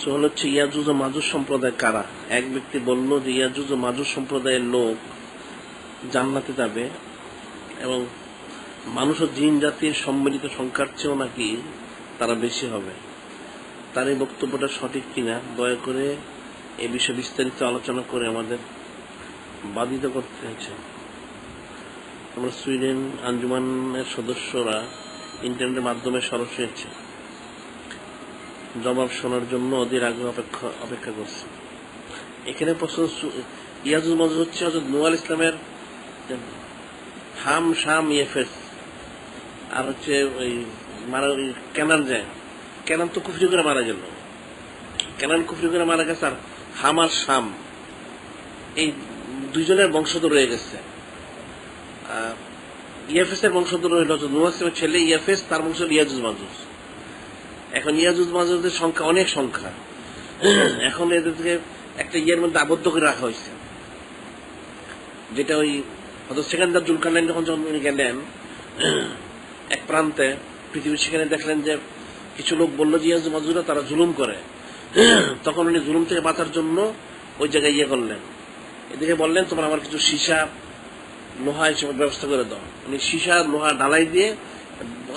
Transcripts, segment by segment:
সোহাল হচ্ছে ইয়াজুজ ও মাজুজ সম্প্রদায় কারা। এক ব্যক্তি বলল যে ইয়াজুজ ও মাজুজ সম্প্রদায়ের লোক জান্নাতে যাবে এবং মানুষ ও জিন জাতির সম্মিলিত সংখ্যার চেয়েও নাকি তারা বেশি হবে। তার এই বক্তব্যটা সঠিক কিনা দয়া করে এ বিষয়ে বিস্তারিত আলোচনা করে আমাদের বাধিত করতে হয়েছে। আমরা সুইডেন আঞ্জুমানের সদস্যরা ইন্টারনেটের মাধ্যমে সরাসরি হচ্ছে জবাব শোনার জন্য অধীর আগ্রহ অপেক্ষা করছে। এখানে প্রশ্ন ইয়াজুজ মাজুজ হচ্ছে হযরত নূহ আলাইহিস সালামের হাম শাম ইয়েফেস, আর হচ্ছে ওই কেনান যায়, কেনান তো কুফরি করে মারা গেল, কেনান কুফরি করে মারা গেছে, আর হাম আর শাম এই দুইজনের বংশধর রয়ে গেছে। ইয়াফেসের বংশধর রইল নূহ আলাইহিস সালামের ছেলে ইয়াফেস, তার বংশ ইয়াজুজ মাজুজ। এখন ইয়াজুজ মাজুজের সংখ্যা অনেক সংখ্যা, এখন এদেরকে একটা ইয়ের মধ্যে আবদ্ধ করে রাখা হয়েছে, যেটা ওই হয়তো সেখানকার জুলকারনাইন যখন উনি গেলেন এক প্রান্তে পৃথিবীর, সেখানে দেখলেন যে কিছু লোক বললো যে ইয়াজুজ মাজুজরা তারা জুলুম করে, তখন উনি জুলুম থেকে বাঁচার জন্য ওই জায়গায় ইয়ে করলেন, এদিকে বললেন তোমরা আমার কিছু সীসা লোহা হিসেবে ব্যবস্থা করে দাও। উনি সীসা লোহা ঢালাই দিয়ে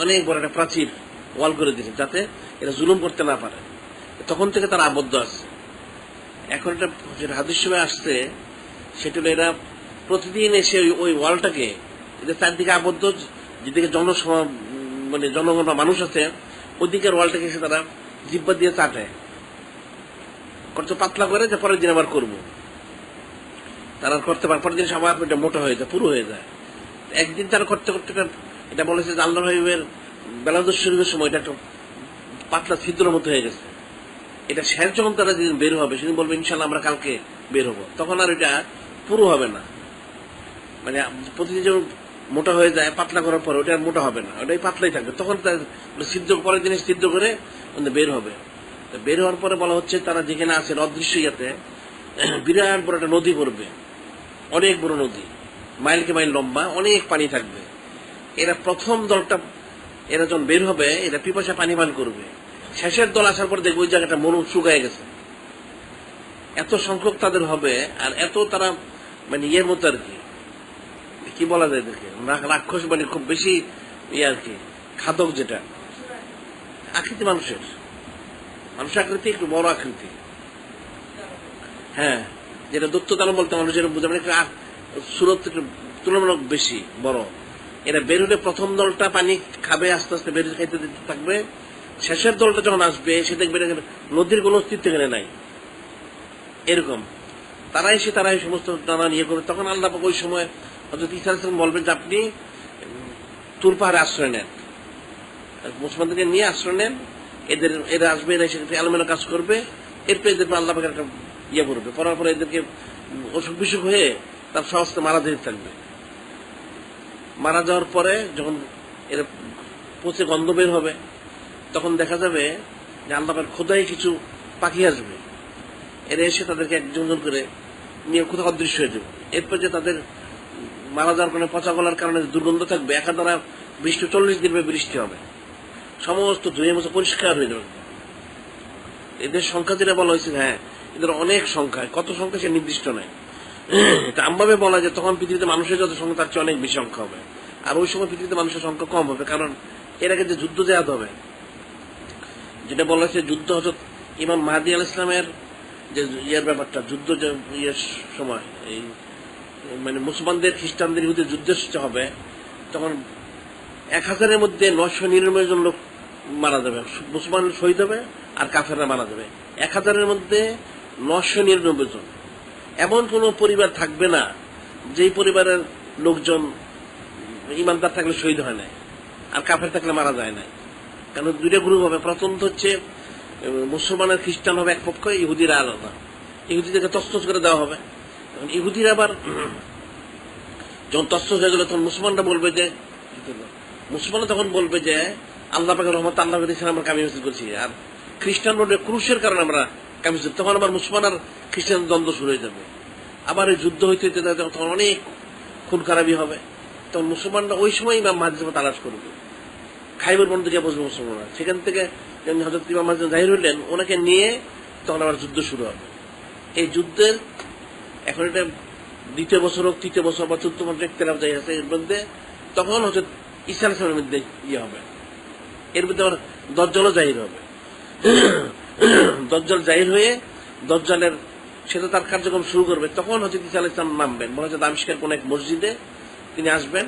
অনেক বড় একটা প্রাচীর ওয়াল করে দিয়েছেন যাতে এরা জুলুম করতে না পারে। তখন থেকে তারা আবদ্ধ আছে। এখন এটা যেটা হাদিস সময় আসছে সেটা হলো এরা প্রতিদিন এসে ওই ওয়ালটাকে এদের চারদিকে আবদ্ধ, যেদিকে মানে জনগণ মানুষ আছে ওইদিকের ওয়ালটাকে এসে তারা জিব্বা দিয়ে চাটে, করতে পাতলা করে যে পরের দিন আবার করবো, তারা করতে পারে, পরের দিন আবার এটা মোটা হয়ে যায়, পুরো হয়ে যায়। একদিন তারা করতে করতে এটা বলেছে যে আল্লাহ হাবিবের বেলাদুস শরীফের সময় এটা একটা পাতলা ছিদ্রের মতো হয়ে গেছে। এটা শেষ যখন তারা যেদিন বের হবে সেদিন বলবে ইনশাল্লাহ আমরা কালকে বের হবো, তখন আর এটা পুরো হবে না, মানে প্রতিদিন যখন মোটা হয়ে যায় পাতলা করার পরে ওটা আর মোটা হবে না, ওটাই পাতলাই থাকবে, তখন তার ছিদ্র পরের দিনে ছিদ্র করে বের হবে। বের হওয়ার পরে বলা হচ্ছে তারা যেখানে আছে অদৃশ্য ইয়াতে বিরাট বড় একটা নদী পড়বে, অনেক বড় নদী, মাইলকে মাইল লম্বা, অনেক পানি থাকবে। এরা প্রথম দলটা এরা যখন বের হবে এরা পিপাসা পানি পান করবে, শেষের দল আসার পর দেখবে ওই জায়গাটা মরু শুকায় গেছে, এত সংখ্যক তাদের হবে। আর এত তারা মানে ইয়ের মতো আর কি বলা যায় এদেরকে, রাক্ষস মানে খুব বেশি ইয়ে আর কি খাদক, যেটা আকৃতি মানুষের আকৃতি একটু বড় আকৃতি, হ্যাঁ, যেটা দত্ততালম বলতে মানুষ যেটা বুঝে, মানে সুরত তুলনামূলক বেশি বড়। এরা বের হলে প্রথম দলটা পানি খাবে, আস্তে আস্তে বের খাইতে দিতে থাকবে, শেষের দলটা যখন আসবে সে দেখবে নদীর কোনো অস্তিত্ব এখানে নাই, এরকম তারাই সমস্ত নানা নিয়ে করবে। তখন আল্লাহ পাক ওই সময় হযরত ঈসা আলাইহিস সালাম বলবেন যে আপনি তুর পাহাড়ে আশ্রয় নেন, মুসলমানদেরকে নিয়ে আশ্রয় নেন, এরা আসবে, এরা সেখানে এলোমেলো কাজ করবে, এরপর এদের আল্লাহ পাক একটা ইয়ে করবে, পড়ার পরে এদেরকে অসুখ বিসুখ হয়ে তার সহজে মারা যেতে থাকবে। মারা যাওয়ার পরে যখন এরা পচে গন্ধ বের হবে তখন দেখা যাবে যে আল্লাহ পাক খোদাই কিছু পাখি আসবে, এরা এসে তাদেরকে একজন করে নিয়ে কোথাও অদৃশ্য হয়ে যাবে। এরপর যে তাদের মারা যাওয়ার কারণে পচা গলার কারণে দুর্গন্ধ থাকবে, একাধারা 20-40 দিন বৃষ্টি হবে, সমস্ত ধুয়ে মুছে পরিষ্কার হয়ে যাবে। এদের সংখ্যা যেটা বলা হয়েছে, হ্যাঁ এদের অনেক সংখ্যা, কত সংখ্যা সে নির্দিষ্ট নয়। এটা আমভাবে বলা যায় তখন পৃথিবীতে মানুষের যত সংখ্যা তার চেয়ে অনেক বেশি সংখ্যা হবে, আর ওই সময় পৃথিবীতে মানুষের সংখ্যা কম হবে, কারণ এর আগে যে যুদ্ধ জেহাদ হবে, যেটা বলা হয়েছে যুদ্ধ হযরত ইমাম মাহদী আলাইহিস সালামের যে ইয়ের ব্যাপারটা, যুদ্ধ যে ইয়ের সময় এই মানে মুসলমানদের খ্রিস্টানদের বিরুদ্ধে যুদ্ধ হবে, তখন 1000-এর মধ্যে 999 জন লোক মারা যাবে, মুসলমান শহীদ হবে আর কাফেররা মারা যাবে। 1000-এর মধ্যে 999 জন, এমন কোন পরিবার থাকবে না যেই পরিবারের লোকজন ইমানদার থাকলে শহীদ হয় না আর কাফের থাকলে মারা যায় না। কারণ দুইটা গ্রুপ হবে, প্রথম হচ্ছে মুসলমানের খ্রিস্টান হবে এক পক্ষ, ইহুদিরা আলাদা, ইহুদিদেরকে তছনছ করে দেওয়া হবে। ইহুদিরা আবার যখন তছনছ হয়ে গেল তখন মুসলমানরা তখন বলবে যে আল্লাহ পাকের রহমত, আল্লাহ আমরা কামিয়াবি করছি, আর খ্রিস্টান বলবে ক্রুশের কারণে আমরা কামিয়াবি। তখন আবার মুসলমান আর খ্রিস্টান দ্বন্দ্ব শুরু হয়ে যাবে, আবার এই যুদ্ধ হইতে তখন অনেক খুন খারাপি হবে। তখন মুসলমানরা ওই সময় ইমাম মাহদী তালাশ করবে, খাইবার বন্ধ গিয়ে বসবে মুসলমানরা। সেখান থেকে হযরত ইমাম মাহদী জাহির হইলেন, ওনাকে নিয়ে তখন আবার যুদ্ধ শুরু হবে। এই যুদ্ধের এখন এটা দ্বিতীয় বছর হোক, তৃতীয় বছর বা চতুর্থ বছর একতলাফ যাই আছে এর মধ্যে, তখন হচ্ছে ঈসা আলাইহিস সালামের মধ্যে ইয়ে হবে, এর মধ্যে আবার দজ্জালও জাহির হবে। দজ্জাল জাহির হয়ে দজ্জালের সে তো তার কার্যক্রম শুরু করবে, তখন হচ্ছে ঈসা আলাইহিস সালাম নামবেন, মনে হচ্ছে দামেস্কের কোন এক মসজিদে তিনি আসবেন।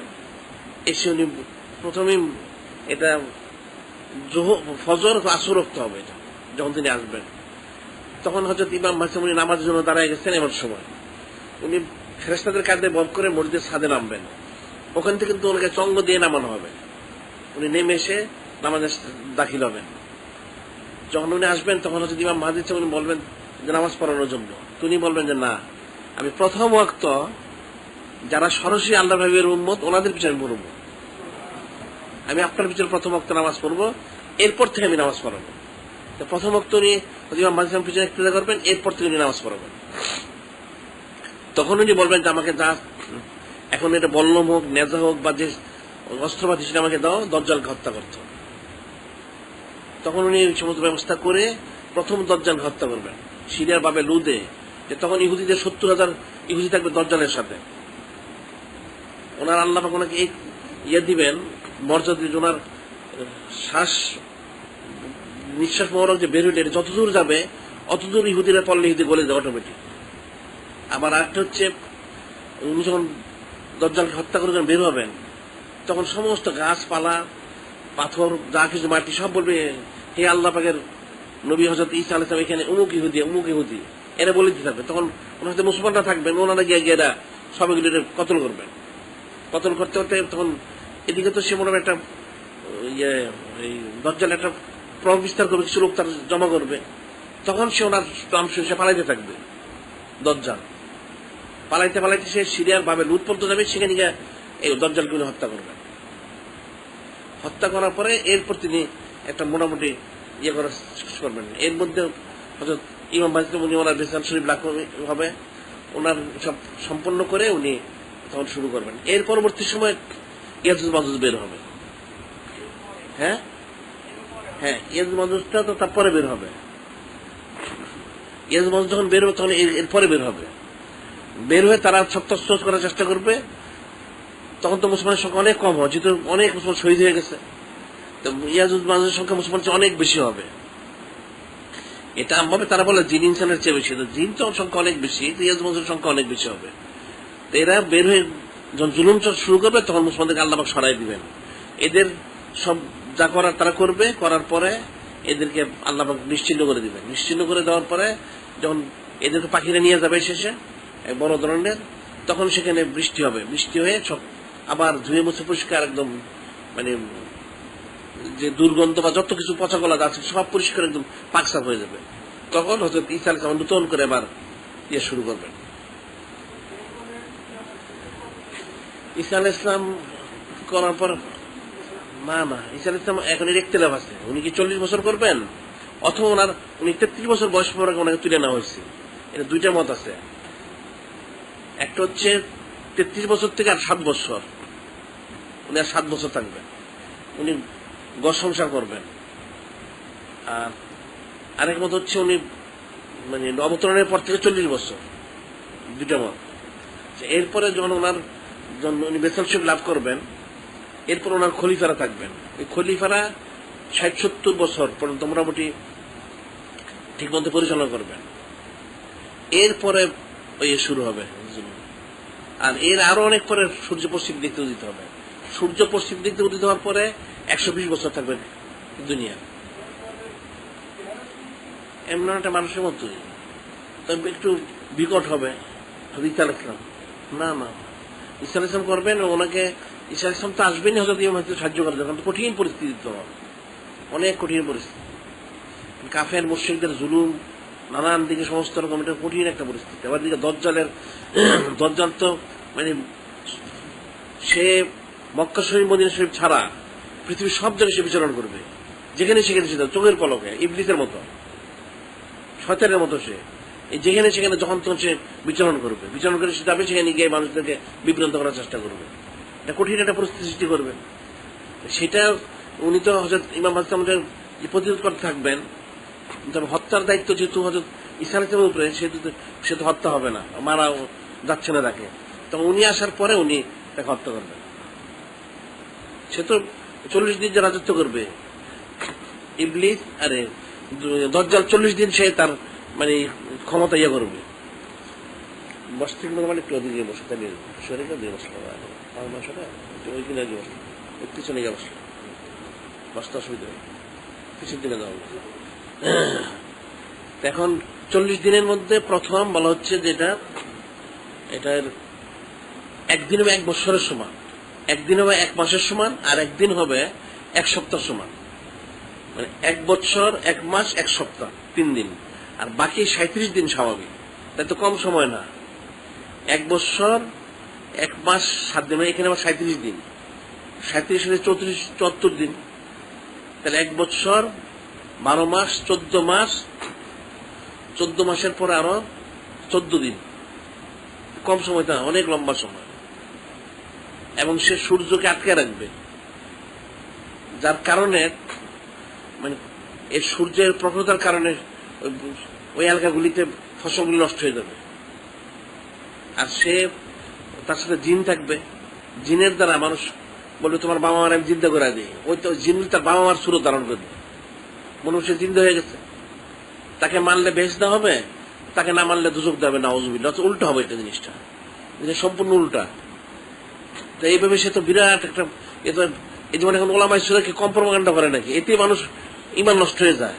এসে উনি প্রথমেই এটা ফজর আসর রক্ত হবে, এটা যখন তিনি আসবেন তখন হযরত ইমাম মাহদী উনি নামাজের জন্য দাঁড়ায় গেছেন। এমন সময় উনি ফেরেশতাদের কাঁধে বহন করে মসজিদের ছাদে নামবেন, ওখান থেকে কিন্তু ওনাকে চঙ্গ দিয়ে নামানো হবে। উনি নেমে এসে নামাজে দাখিল হবেন। যখন উনি আসবেন তখন হচ্ছে ইমাম মাহদী উনি বলবেন যে নামাজ পড়ানোর জন্য, তিনি বলবেন যে না, আমি প্রথম ওয়াক্ত যারা সরাসরি আল্লাহ ভাইয়ের উম্মত ওনাদের পিছনে পড়বো, আমি আপনার পিছনে প্রথম ওয়াক্ত নামাজ পড়বো, এরপর থেকে আমি নামাজ পড়াবো। প্রথম ওয়াক্ত উনি ইমাম মাহদী পিছনে ইক্তেদা করবেন, এরপর থেকে উনি নামাজ পড়াবেন। তখন উনি বলবেন যে আমাকে যা এখন এটা বল্লম হোক, নেজা হোক বা যে অস্ত্রপাতি সেটা আমাকে দাও, দজ্জালকে হত্যা করতে। তখন উনি সমস্ত ব্যবস্থা করে প্রথম দজ্জালকে হত্যা করবেন সিরিয়ার বাবে লুদে, যে তখন ইহুদিদের 70,000 ইহুদি থাকবে দজ্জালের সাথে। ওনার আল্লাহ পাক ওনাকে এই ইয়ে দিবেন মর্যাদা, ওনার শ্বাস নিঃশ্বাস মোবারক যে বের হইলে যতদূর যাবে অতদূর ইহুদিরা পড়লে ইহুদি গলে যায় অটোমেটিক। আবার আরেকটা হচ্ছে উনি যখন দজ্জালকে হত্যা করে যখন বের হবেন তখন সমস্ত গাছপালা, পাথর, যা কিছু মাটি সব বলবে হে আল্লাহ পাকের নবী হযরত ঈসা আলাইহিস সালাম এখানে অমুক ইহুদি অমুক ইহুদি, এরা বলে দিতে থাকবে। তখন ওনার সাথে মুসলমানরা থাকবেন, ওনারা গিয়ে গিয়ে এরা সবগুলো কতল করবেন। কতল করতে করতে তখন এদিকে তো সে মনে হয় একটা ইয়ে এই দজ্জাল একটা প্রভাব বিস্তার করবে, কিছু লোক তার জমা করবে, তখন সে ওনার নাম শুনে সে পালাইতে থাকবে। দজ্জাল পালাইতে পালাইতে সে সিরিয়ার ভাবে লুট পর্যন্ত যাবে, সেখানে গিয়ে এই দজ্জালকে উনি হত্যা করবেন। হত্যা করার পরে এরপর তিনি একটা মোটামুটি ইয়ে করা শেষ করবেন। এর মধ্যে হযরত ইমাম মাহদী উনি ওনার রিসালাত শরীফ লাখ হবে, ওনার সব সম্পন্ন করে উনি তখন শুরু করবেন। এর পরবর্তী সময় ইয়াজুজ মাজুজ বের হবে। হ্যাঁ হ্যাঁ, ইয়াজুজ মাজুজটা তো তারপরে বের হবে। ইয়াজুজ মাজুজ যখন বের হবে তখন এরপরে বের হবে। বের হয়ে তারা সব তছনছ করার চেষ্টা করবে। তখন তো মুসলমানের সংখ্যা অনেক কম হয়, যেহেতু অনেক মুসলমান শহীদ হয়ে গেছে, তো ইয়াজুজ মাজুজের সংখ্যা মুসলমানের চেয়ে অনেক বেশি হবে। এটা ভাবে তারা বলে জিন ইনসানের চেয়ে বেশি, তো জিন তো সংখ্যা অনেক বেশি, ইয়াজুজ মাজুজের সংখ্যা অনেক বেশি হবে। তো এরা বের হয়ে যখন জুলুম শুরু করবে তখন মুসলমানদেরকে আল্লাহ পাক সরাই দিবেন। এদের সব যা করার তারা করবে, করার পরে এদেরকে আল্লাহ পাক নিশ্চিহ্ন করে দিবেন। নিশ্চিহ্ন করে দেওয়ার পরে যখন এদেরকে পাখিরা নিয়ে যাবে শেষে বড় ধরনের, তখন সেখানে বৃষ্টি হবে। বৃষ্টি হয়ে সব আবার ধুয়ে মুছে পরিষ্কার একদম, মানে যে দুর্গন্ধ বা যত কিছু পচা গলা আছে সব পরিষ্কার একদম পাকসাফ হয়ে যাবে। তখন হযরত ঈসা আলাইহিস সালাম নতুন করে আবার ইয়ে শুরু করবেন। ঈসা আলাইহিস সালাম করার পর না ঈসা আলাইহিস সালাম এখন এর ইখতিলাফ আছে, উনি কি 40 বছর করবেন অথবা উনি 33 বছর বয়স পরে ওনাকে তুলে নেওয়া হয়েছে। এটা দুইটা মত আছে। একটা হচ্ছে 33 বছর থেকে আর 7 বছর, উনি আর 7 বছর থাকবেন, উনি ঘর সংসার করবেন। আর আরেক মত হচ্ছে উনি মানে অবতরণের পর থেকে 40 বছর, দুইটা মত। এরপরে যখন উনি বেসালশিপ লাভ করবেন, এরপর ওনার খলিফারা থাকবেন। এই খলিফারা 60-70 বছর পর্যন্ত মোটামুটি ঠিক মতো পরিচালনা করবেন। এরপরে শুরু হবে। আর এর আরো অনেক পরে সূর্য পশ্চিম দিকে উদিত হবে। সূর্য পশ্চিম দিকে উদিত হওয়ার পরে 120 বছর থাকবেন দুনিয়া। এমন একটা মানুষের মতোই, তবে একটু বিকট হবে। ঈসা আলাইহিস সালাম না ঈসা আলাইহিস সালাম করবেন, ওনাকে ঈসা আলাইহিস সালাম তো আসবেনই হযরত ইমাম মাহদী সাহায্য করার জন্য। কঠিন পরিস্থিতি তো, অনেক কঠিন পরিস্থিতি, কাফের মুশরিকদের জুলুম নানান দিকে সমস্ত রকম, এটা কঠিন একটা পরিস্থিতি। আবার দিকে দজ্জাল তো মানে সে মক্কা শরীফ মদিনা শরীফ ছাড়া পৃথিবীর সব জায়গায় সে বিচরণ করবে, যেখানে সেখানে সে চোখের পলকে ইবলিসের মতো, শয়তানের মতো। সে যেখানে সেখানে যখন তখন সে বিচরণ করবে, বিচরণ করে সে যাবে সেখানে গিয়ে মানুষদেরকে বিভ্রান্ত করার চেষ্টা করবে। এটা কঠিন একটা পরিস্থিতি সৃষ্টি করবে। সেটা উনি তো হযরত ইমাম মাহদী আমাদের প্রতিরোধ করতে থাকবেন। তবে হত্যার দায়িত্ব যেহেতু হযরত ঈসা আলাইহিস উপরে, সে তো হত্যা হবে না, মারা যাচ্ছে না তাকে, তখন উনি আসার পরে উনি তাকে হত্যা করবেন। সে তো 40 দিন যে রাজত্ব করবে ইবলিস, আরে দাজ্জাল 40 দিন সে তার মানে ক্ষমতা ইয়ে করবে। বসতে মানে একটু ওদিকে বসে, তাহলে শরীরটা দিয়ে বসলো, ওইখানে গিয়ে বসলো, পিছনে গিয়ে বসলো, বসতে অসুবিধা নেই, পিছনের দিকে যাওয়া। এখন 40 দিনের মধ্যে প্রথম বলা হচ্ছে যেটা এটার একদিন হবে 1 বছরের সমান, একদিন হবে 1 মাসের সমান, আর একদিন হবে 1 সপ্তাহ সমান। মানে 1 বছর 1 মাস 1 সপ্তাহ 3 দিন, আর বাকি 37 দিন স্বাভাবিক। তাই তো কম সময় না। 1 বছর 1 মাস 7 দিন, এখানে আবার 37 দিন, 37 74 দিন। তাহলে 1 বছর 12 মাস 14 মাস, 14 মাসের পরে আরো 14 দিন। কম সময় না, অনেক লম্বা সময়। এবং সে সূর্যকে আটকে রাখবে, যার কারণে মানে এই সূর্যের প্রখরতার কারণে ওই এলাকাগুলিতে ফসলগুলি নষ্ট হয়ে যাবে। আর সে তার সাথে জিন থাকবে, জিনের দ্বারা মানুষ বলবে তোমার বাবা মার আমি জিন্দা করে দিই, ওই তো জিন তার বাবা মার সুরত ধারণ করবে, মনে হচ্ছে জিন্দা হয়ে গেছে। তাকে মানলে বেহেশত দেওয়া হবে, তাকে না মানলে দুজক দেবে, নাউজুবিল্লাহ। উল্টো হবে এটা, জিনিসটা সম্পূর্ণ উল্টা। তো এইভাবে সে তো বিরাট একটা, এই যেমন এখন ওলামায়ে সুরাকে কম প্রপাগান্ডা করে নাকি, এতে মানুষ ইমান নষ্ট হয়ে যায়।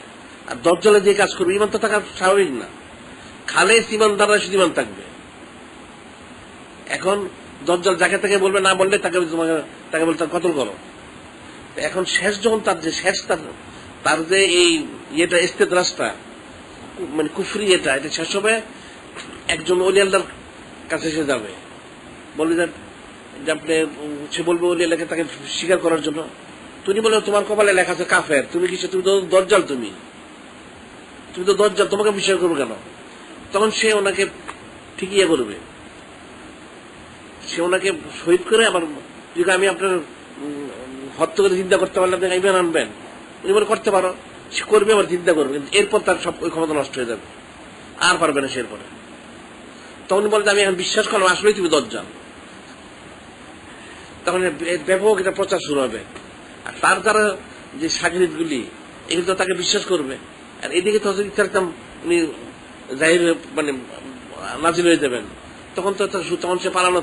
আর দাজ্জালে যে কাজ করবে, ইমান তো থাকা স্বাভাবিক না, খালেস ইমানদাররা শুধু ইমান থাকবে। এখন দাজ্জাল যাকে তাকে বলবে, না বললে তাকে বলতে কতল করো। এখন শেষ যখন তার যে শেষ তার যে এই ইয়েটা ইস্তেদরাজটা মানে কুফরি, এটা শেষ হবে, একজন ওলি আল্লাহর কাছে এসে যাবে, বলবে যে আপনি, সে বলবে ওলি আল্লাহকে তাকে স্বীকার করার জন্য। তুমি বলে তোমার কপালে লেখা আছে কাফের, তুমি কিসে, তুমি তো দাজ্জাল, তুমি তো দাজ্জাল, তোমাকে বিশ্বাস করবো কেন? তখন সে ওনাকে ঠিক ইয়ে করবে, সে ওনাকে শহীদ করে আবার যদি আমি আপনার হত্যা করে চিন্তা করতে পারলে আপনি ইমান আনবেন, উনি বলে করতে পারো, সে করবে, আবার চিন্তা করবে, কিন্তু এরপর তার সব ওই ক্ষমতা নষ্ট হয়ে যাবে, আর পারবে না সে এরপরে। তখন বলতে আমি এখন বিশ্বাস করলাম আসলেই তুমি দাজ্জাল। তখন ব্যাপক এটা প্রচার শুরু হবে। আর তার দ্বারা যে সাগরিদ গুলি, এগুলো তো তাকে বিশ্বাস করবে। আর এদিকে তো ইচ্ছাতাম উনি জাহির মানে নাজিল হয়ে যাবেন, তখন সে পালানো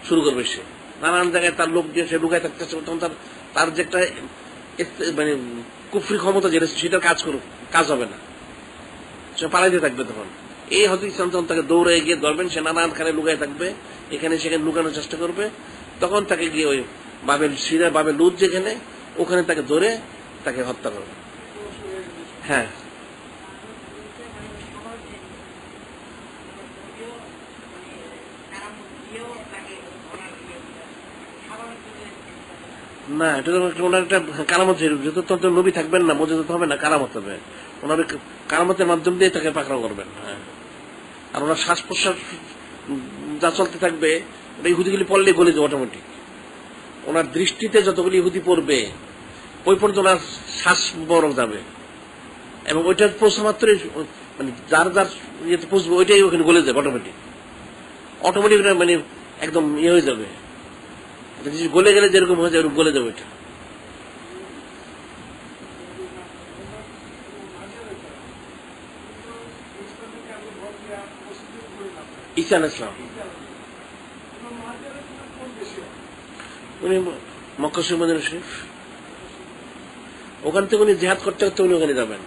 শুরু করবে। সে নানান জায়গায় তার লোক দিয়ে সে লুকায় থাকতে, তখন তার যে একটা মানে কুফরি ক্ষমতা যেটা, সেটার কাজ হবে না, সে পালাইতে থাকবে। তখন এই হযরত ইসলাম তখন তাকে দৌড়ে গিয়ে ধরবেন, সে নানান খানে লুকায় থাকবে, এখানে সেখানে লুকানোর চেষ্টা করবে। তখন তাকে গিয়ে ওই বাবে লুত যেখানে, ওখানে তাকে ধরে তাকে হত্যা করবে। হ্যাঁ, না এটা ওনার একটা কারামত, যত নবী থাকবেন না, মজুদ হবে না, কারামত হবে। ওনার কারামতের মাধ্যম দিয়ে তাকে পাকড়াও করবেন। হ্যাঁ, আর ওনার শ্বাস প্রশ্বাস যা চলতে থাকবে, ওটা ইহুদিগুলি পড়লে গলে যাবে অটোমেটিক। ওনার দৃষ্টিতে যতগুলি ইহুদি পড়বে, ওই পর্যন্ত ওনার শ্বাস বরফ যাবে, এবং ওইটার পৌঁছা মাত্রই মানে যার ইয়েতে পৌঁছবে, ওইটাই ওখানে গলে যাবে অটোমেটিক মানে একদম ইয়ে হয়ে যাবে। গলে গেলে যেরকম হয়ে যায়, গলে যাবে এটা। ঈসা আলাইহিস সালাম উনি মক্কা শরীফ, মদিনা শরীফ, ওখান থেকে উনি জিহাদ করতে করতে উনি ওখানে যাবেন।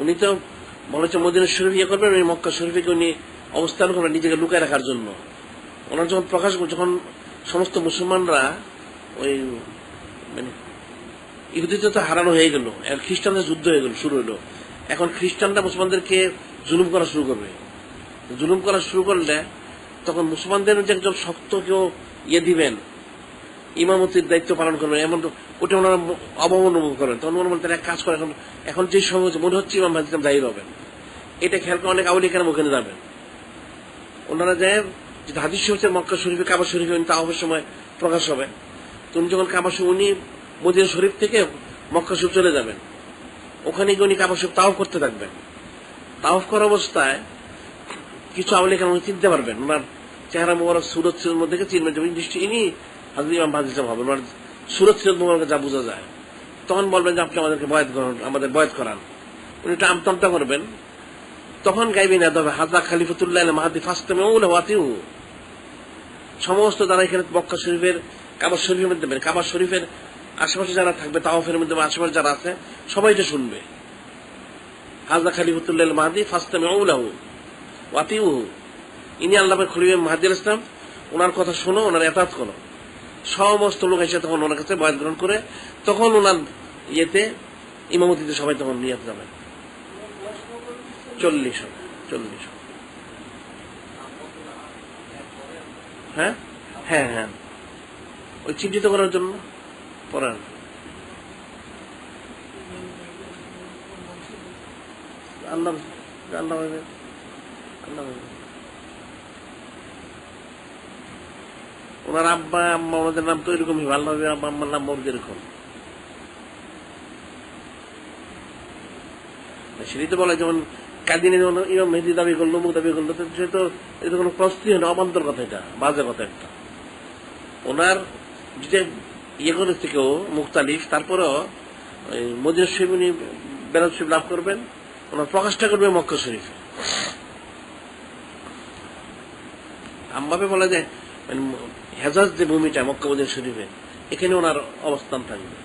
উনি তো বলেছে মদিনা শরীফ ইয়ে করবেন, উনি মক্কা শরীফে উনি অবস্থান করবেন নিজেকে লুকায় রাখার জন্য। ওনার যখন প্রকাশ, যখন সমস্ত মুসলমানরা ওই মানে ইহুদিতে তো হারানো হয়ে গেল, খ্রিস্টানদের যুদ্ধ হয়ে গেল, শুরু হলো। এখন খ্রিস্টানরা মুসলমানদেরকে জুলুম করা শুরু করবে। জুলুম করা শুরু করলে তখন মুসলমানদের যে একজন শক্ত কেউ ইয়ে দিবেন, ইমামতির দায়িত্ব পালন করবেন, এমন ওটা ওনারা অবমাননা করবেন। তখন ওনারা বলতেন এক কাজ করে, এখন যে সময় মনে হচ্ছে ইমাম হাদিস জাহির হবেন, এটা খেয়াল করে অনেক আউলিয়া কেরাম ওখানে যাবেন। ওনারা যায় যে হাদিস হচ্ছে মক্কা শরীফে, কাবা শরীফে তাওয়াফের সময় প্রকাশ হবে। তুমি যখন কাবা শরীফ, উনি মদিনা শরীফ থেকে মক্কা শরীফ চলে যাবেন, ওখানে গিয়ে উনি কাবা শরীফ তাওয়াফ করতে থাকবেন। তাওয়াফ করা অবস্থায় কিছু আমলে কেমন চিনতে পারবেন, ওনার চেহারা মোবারক সুরত সিরত মধ্যে চিনবেন, নিশ্চয়ই ইনি হাজরত ইমাম মাহদী সাহেব হবেন, ওনার সুরত সিরত মোবারক যা বোঝা যায়। তখন বলবেন যে আপনি আমাদেরকে বয়াত করান, আমাদের বয়াত করান। উনি একটু আমতামতা করবেন, তখন গাইবেন তবে হাজা খলিফাতুল্লাহ মাহদী ফাস্তামিউ লাহু ওয়াতিউ। সমস্ত যারা এখানে মক্কা শরীফের কাবা শরীফের মধ্যে, কাবা শরীফের আশেপাশে যারা থাকবে, তাওয়াফের মধ্যে আশেপাশে যারা আছে সবাই এটা শুনবে। হাজা খলিফাতুল্লাহ মাহদী ফাস্তামিউ লাহু ওয়াতিউ, ইনি আল্লাহ খলিফা মাহদী আলাইহিস সালাম, ওনার কথা শোনো, ওনার এতাত করো। সমস্ত লোক এসে তখন ওনার কাছে বয়াত গ্রহণ করে, তখন ওনার ইয়েতে ইমামতিতে সবাই তখন নিয়ে যাবেন। 40 হবে। হ্যাঁ হ্যাঁ হ্যাঁ, ওই চিহ্নিত করার জন্য পড়ান। আল্লাহ আল্লাহ আল্লাহ ওনার আব্বা আম্মা আমাদের নাম তো এরকমই, আল্লাহ আব্বা আম্মার নাম বলতে এরকম। সেটাই তো বলে, যেমন কাদিনে যেমন ইমাম মেহেদী দাবি করলো, মুখ দাবি করলো, সে তো এটা কোনো প্রস্তুতি হয় না, অবান্তর কথা, এটা বাজে কথা একটা। ওনার যেটা ইয়ে করে থেকেও মুখতালিফ, তারপরেও মদিনা শরীফ উনি বেলাল শরীফ লাভ করবেন, ওনার প্রকাশটা করবে মক্কা শরীফে। আমভাবে বলা যায় হেজাজ যে ভূমিটা মক্কা মদিনা শরীফে, এখানে ওনার অবস্থান থাকবে।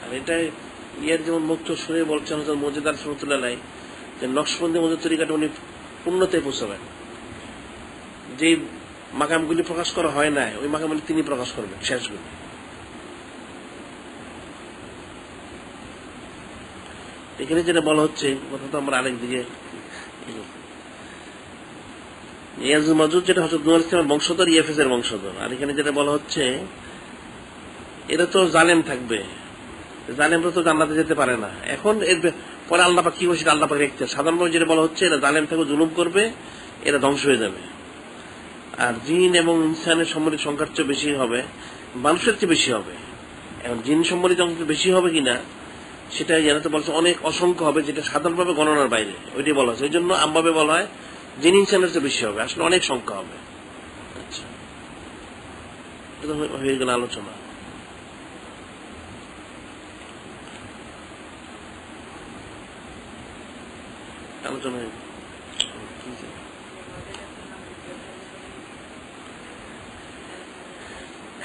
আর এটা ইয়ের যেমন মুক্ত শুনে বলছেন হযরত মজিদার রহমাতুল্লাহ আলাইহি যে নকশবন্দি মজুদ তরিকাটা উনি পূর্ণতে পৌঁছাবেন। যে মাকামগুলি প্রকাশ করা হয় না, ওই মাকামগুলি তিনি প্রকাশ করবেন শেষগুলি। এখানে যেটা বলা হচ্ছে, কথা তো আমরা আরেক দিকে, ইয়াজুজ মাজুজ যেটা হযরত নূহ আলাইহিস সালামের বংশধর, ইয়াফেস এর বংশধর। আর এখানে যেটা বলা হচ্ছে, এরা তো জালেম থাকবে, জালেমরা তো জান্নাতে যেতে পারে না। এখন এর পরে আল্লাহ পাক কি বলছে, আল্লাহ পাক দেখতে সাধারণভাবে যেটা বলা হচ্ছে, এরা জালেম থাকবে, জুলুম করবে, এরা ধ্বংস হয়ে যাবে। আর জিন এবং ইনসানের সম্মিলিত সংখ্যার চেয়ে বেশি হবে, মানুষের চেয়ে বেশি হবে। এখন জিন সম্মিলিত অংশ বেশি হবে কিনা সেটা জানাতে বলছে, অনেক অসংখ্য হবে, যেটা সাধারণভাবে গণনার বাইরে, ওইটাই বলা হচ্ছে। ওই জন্য আমভাবে বলা হয় জিন ইনসানের চেয়ে বেশি হবে, আসলে অনেক সংখ্যা হবে। আচ্ছা, এটা হয়ে গেল আলোচনা।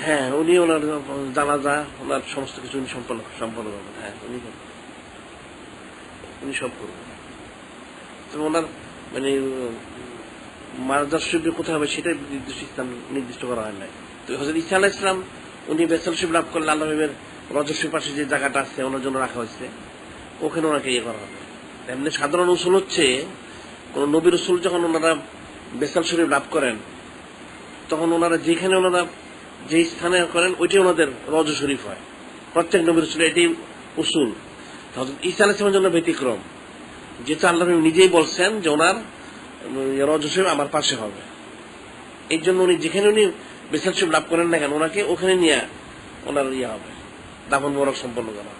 হ্যাঁ, উনি ওনার জানাজা, ওনার সমস্ত কিছু উনি সম্পন্ন করবেন। হ্যাঁ, উনি সব করবেন। তবে ওনার মানে মাজার শরীফ কোথায় হবে সেটাই নির্দিষ্ট করা হয় নাই। তো হযরত ঈসা আলাইহিস সালাম উনি বেসাল শরীফ লাভ করলে আল্লাহ রজস্বীর পাশে যে জায়গাটা আছে ওনার জন্য রাখা হয়েছে, ওখানে ওনাকে ইয়ে করা হবে। এমনি সাধারণ উসুল হচ্ছে, কোন নবী রসুল যখন ওনারা বেসাল শরীফ লাভ করেন, তখন ওনারা যেখানে ওনারা যে স্থানে করেন ওইটাই ওনাদের রজ শরীফ হয়। প্রত্যেক নবী রসুল এটি উসুল। হযরত ঈসা আলাইহিস সালামের জন্য ব্যতিক্রম, যেটা আল্লাহ নিজেই বলছেন যে ওনার রজ শরীফ আমার পাশে হবে। এই জন্য উনি যেখানে উনি বেসাল শরীফ লাভ করেন না কেন, ওনাকে ওখানে নিয়ে ওনার ইয়ে হবে, দাফন মোবারক সম্পন্ন করা।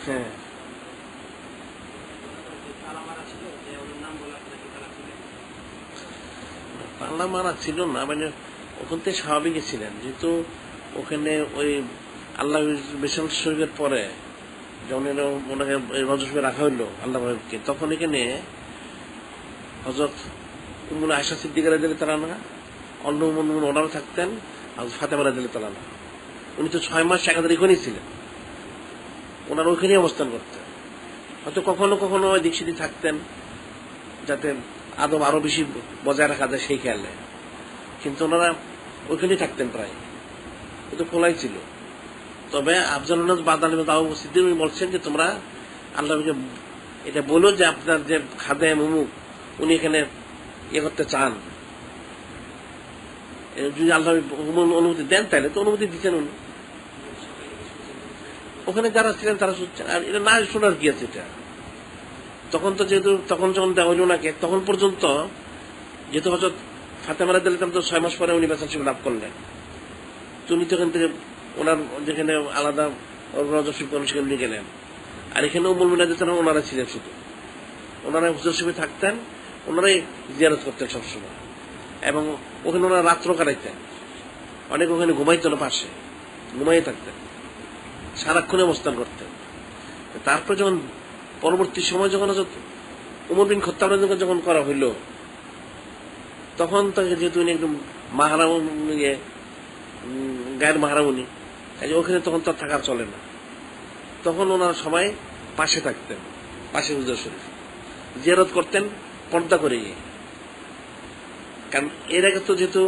হ্যাঁ, পাল্লা মারা ছিল না, মানে ওখান থেকে স্বাভাবিক ছিলেন, যেহেতু ওখানে ওই আল্লাহ বেসাল শরীফের পরে যখন ওনাকে রজ শরীফে রাখা হইলো আল্লাহকে, তখন এখানে হযরত উম্মে আয়েশা সিদ্দিকা রাদিয়াল্লাহু তাআলা আনহা, অন্য ওনারা থাকতেন, আর ফাতেমা রাদিয়াল্লাহু তাআলা আনহা। উনি তো 6 মাস একাধারে এখানেই ছিলেন, ওনারা ওইখানেই অবস্থান করতেন। হয়তো কখনো কখনো দিক সিদ্ধি থাকতেন, যাতে আদব আরো বেশি বজায় রাখা যায় সেই খেয়ালে, কিন্তু ওনারা ওইখানেই থাকতেন প্রায়, তো খোলাই ছিল। তবে আফজালুন নাস বাদানি আবু সিদ্দিক বলছেন যে তোমরা আল্লাহকে এটা বলো যে আপনার যে খাদেম মুমুক উনি এখানে ইয়ে করতে চান, যদি আল্লাহ অনুমতি দেন তাহলে তো অনুমতি দিচ্ছেন উনি। ওখানে যারা ছিলেন তারা শুনছেন, আর এটা না শোনার কি আছে এটা। তখন তো যেহেতু তখন যখন দেওয়া হইল ওনাকে, তখন পর্যন্ত যেহেতু হজরত ফাতেমা রাদিয়াল্লাহু আনহা তো 6 মাস পরে উনি বেচারশিপ লাভ করলেন, তো উনি তখন থেকে ওনার যেখানে আলাদা রজব করেন সেখানে নিয়ে গেলেন। আর এখানে উম্মুল মুমিনিন রাদিয়াল্লাহু আনহা ওনারা ছিলেন, শুধু ওনারা হুজুর শিবে থাকতেন, ওনারাই জিয়ারত করতেন সবসময়, এবং ওখানে ওনারা রাত্র কাটাইতেন, অনেক ওখানে ঘুমাইতেন, পাশে ঘুমাইয়ে থাকতেন, সারাক্ষণ অবস্থান করতেন। তারপর যখন পরবর্তী সময় যখন উমর বিন খাত্তাব যখন করা হইল, তখন তাকে যেহেতু উনি একদম মাহারাম, গায়ের মাহারাম উনি, ওখানে তখন তো থাকা চলে না, তখন ওনারা সবাই পাশে থাকতেন, পাশে হুজুর শরীফ জিয়ারত করতেন পর্দা করে গিয়ে। কারণ এর আগে তো যেহেতু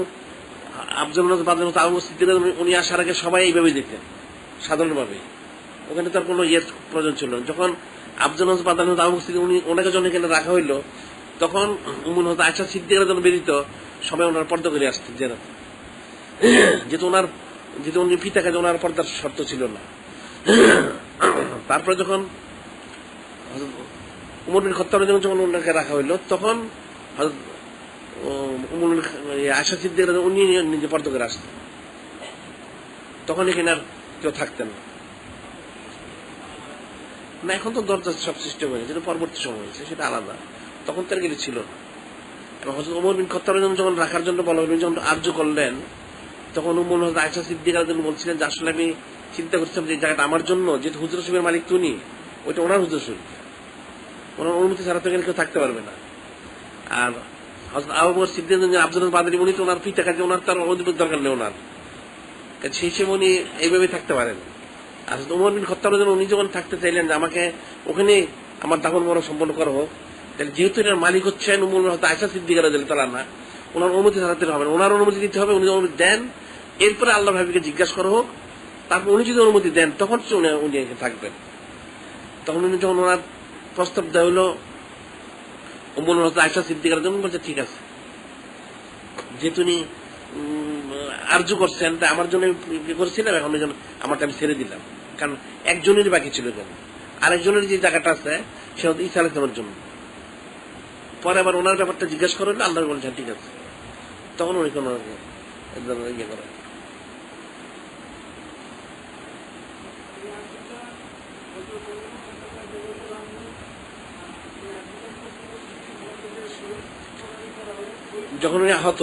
আফজল বাদের মতো আবু সিদ্দিক উনি আসার আগে সবাই এইভাবে দেখতেন সাধারণভাবে, ওখানে তার কোনো ইয়ের প্রয়োজন ছিল না। যখন আফজল বাদার মতো আবু সিদ্দিক ওনাকে যখন এখানে রাখা হইলো, তখন উম্মুল হযরত আয়েশা সিদ্দিকার যখন বেরিত, সবাই ওনার পর্দা করে আসতেন জিয়ারত, যেহেতু উনি পিতা কাজে ওনার পর্দার শর্ত ছিল না। তারপরে যখন উমর বিন খাত্তাব যখন ওনাকে রাখা হইল, তখন আয়েশা সিদ্দিকা উনি নিজে পর্দা করে আসতেন, তখন এখানে আর কেউ থাকতেন না। এখন তো দরজা সব সিস্টেম হয়েছে, যেটা পরবর্তী সময় হয়েছে সেটা আলাদা, তখন তার কিছু ছিল না। এবং হযরত ওমর বিন খাত্তাব যখন রাখার জন্য বলা হলো, যখন আর্য করলেন, তখন উম্মুল হযরত আয়েশা সিদ্দিকা বলছিলেন যে আসলে আমি চিন্তা করছিলাম যে জায়গাটা আমার জন্য, যেহেতু হুজুর শরীফের মালিক তো উনি, ওইটা ওনার হুজুর শরীফ, ওনার অনুমতি ছাড়া তো এখানে কেউ থাকতে পারবে না। আর হযরত আবু বকর সিদ্দিক আফজল বাদরী উনি তো ওনার পিতা কাজে, ওনার তার অনুমতির দরকার নেই ওনার, সেই হিসেবে উনি এইভাবে থাকতে পারেন। আর ওমর বিন খাত্তাব উনি যখন থাকতে চাইলেন যে আমাকে ওখানে আমার দাফন মরণ সম্পন্ন করা হোক, তাহলে যেহেতু এটার মালিক হচ্ছেন উম্মুল মুমিনিন হযরত আয়েশা সিদ্দিকা রাদিয়াল্লাহু তাআলা, ওনার অনুমতি ছাড়াতে হবে না, ওনার অনুমতি দিতে হবে। উনি অনুমতি দেন, এরপরে আল্লাহ ভাবিকে জিজ্ঞাসা করা হোক, তারপর উনি যদি অনুমতি দেন তখন উনি থাকবেন। তখন উনি যখন ওনার প্রস্তাব দেওয়া হলো, উম্মুল মুমিনিন হযরত আয়েশা সিদ্দিকা রাদিয়াল্লাহু বলছে ঠিক আছে, যেহেতু উনি আরজু করছেন, তাই আমার জন্য করেছিলাম, এখন আমারটা আমি ছেড়ে দিলাম, কারণ একজনেরই বাকি ছিল, কেন আরেকজনের যে জায়গাটা আছে সে হচ্ছে ঈসা আলাইহিস সালামের জন্য। পরে আবার ওনার ব্যাপারটা জিজ্ঞাসা করলেন, আল্লাহ বলছেন ঠিক আছে, তখন উনি কোনো ইয়ে করেন। যখন উনি আহত,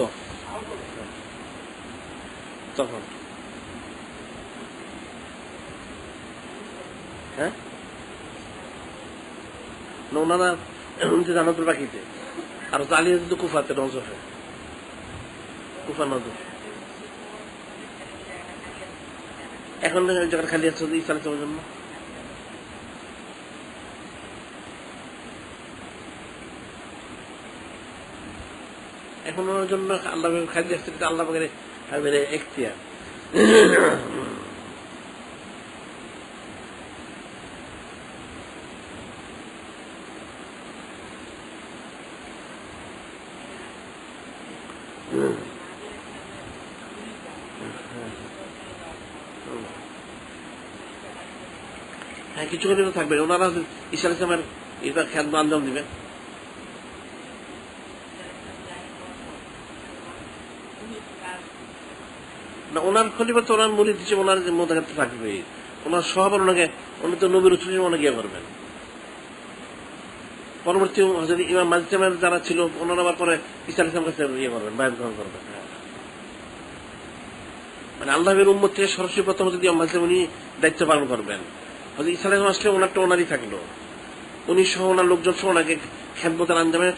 তখন হ্যাঁ ওনারা উনি তো জানাতুল বাকিতে, আর আলী তো কুফাতে নজফে, কুফা নজফ। এখন জায়গা খালি আছে ঈসা আলাইহিস সালামের জন্য। এখন ওনার জন্য আল্লাহ খালি আসতে আল্লাহ পাকের এখতিয়ার। হ্যাঁ, কিছুক্ষণ থাকবেন ওনারা, ঈসা আলাইহিস সালামের এটা খেদমত আঞ্জাম দিবেন। না, ওনার খলিফা তো ওনার মুরিদ হিসেবে ওনার মধ্যে থাকবে, ওনার সহবার ওনাকে, উনি তো নবীর রসুল হিসেবে ওনাকে ইয়ে করবেন। পরবর্তী ইমাম মাজিদ যারা ছিল ওনারা আবার পরে ঈসা আলাইহিস সালামের কাছে ইয়ে করবেন, বায়াত গ্রহণ করবেন। মানে আল্লাহের উম্মত থেকে সরাসরি প্রথম যদি ইমাম মাজিদ উনি দায়িত্ব পালন করবেন, হয়তো ঈসা আলাইহিস সালাম আসলে ওনারটা ওনারই থাকলো, উনি সহ ওনার লোকজন সহ ওনাকে খেদমতের আঞ্জামে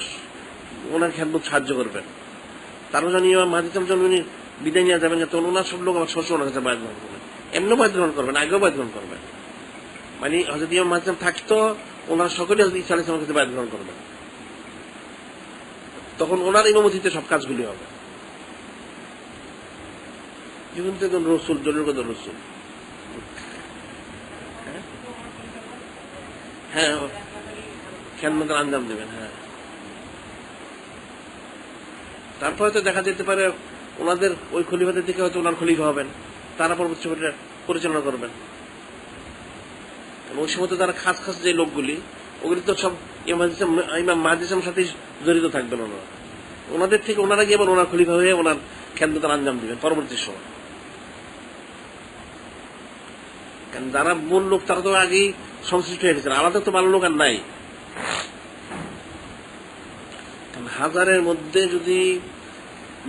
ওনার খেদমত সাহায্য করবেন। তারপর যখন ইমাম মাজিদ যখন উনি বিদায় নিয়ে যাবেন, তখন ওনার সব লোক আমার সরাসরি ওনার কাছে বায়াত গ্রহণ করবেন, এমনিও বায়াত গ্রহণ করবেন, আগেও বায়াত গ্রহণ করবেন। মানে হযরত ইমাম মাজিদ থাকতো, ওনারা সকলে হযরত ঈসা আলাইহিস সালামের কাছে বায়াত গ্রহণ করবেন, তখন ওনার ইমামতিতে সব কাজগুলি হবে। জীবন তো রসুল, জরুরি কথা রসুল। হ্যাঁ, খেদমতের আঞ্জাম দেবেন। হ্যাঁ, তারপরে তো দেখা যেতে পারে ওনাদের ওই খলিফাদের থেকে হয়তো ওনার খলিফা হবেন, তারা পরবর্তী পরিচালনা করবেন। ওই সময় তো তারা খাস খাস যে লোকগুলি, ওগুলি তো সব ইমাম মাহদী ইসলামের সাথে জড়িত থাকবেন ওনারা। ওনাদের থেকে ওনারা গিয়ে আবার ওনার খলিফা হয়ে ওনার খেদমতের আঞ্জাম দিবেন পরবর্তী সময়। কারণ যারা মূল লোক তারা তো আগেই সংশ্লিষ্ট হয়ে গেছেন, আলাদা তো ভালো লোক আর নাই। হাজারের মধ্যে যদি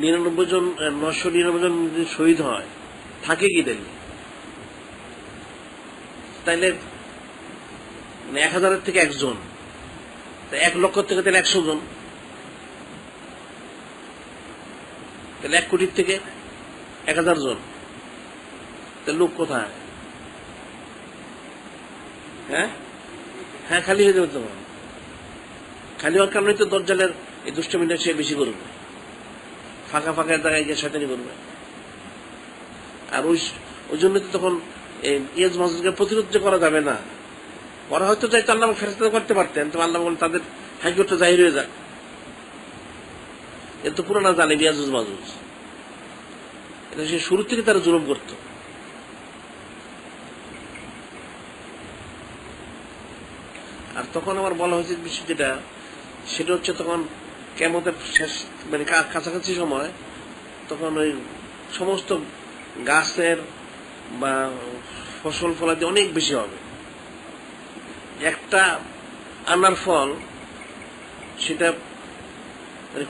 99 জন 999 জন যদি শহীদ হয়, থাকে কি তাইলে 1000-এর থেকে একজন, 1 লক্ষ থেকে তাহলে 100 জন, তাহলে 1 কোটির থেকে 1000 জন, তাহলে লোক কোথায়? হ্যাঁ, খালি হয়ে যাবে। তোমার খালি হওয়ার কারণে তো দজ্জালের এই দুষ্টমিটা সে বেশি করবে, ফাঁকা ফাঁকা জায়গায় গিয়ে শয়তানি করবে। আর ওই জন্য তো তখন ইয়াজ মাজুজকে প্রতিরোধ করা যাবে না। ওরা হয়তো চাইতো আল্লাহ ফেরেশতা করতে পারতেন, তো আল্লাহ বলেন তাদের হাইকোর্টটা জাহির হয়ে যাক। এর তো পুরোনা জানে ইয়াজুজ মাজুজ, এটা সে শুরু থেকে তারা জুলুম করত। আর তখন আমার বলা হয়েছে বিষয় যেটা, সেটা হচ্ছে তখন কিয়ামতের শেষ মানে কাছাকাছি সময়, তখন ওই সমস্ত গাছের বা ফসল ফলাদি অনেক বেশি হবে। একটা আনার ফল সেটা মানে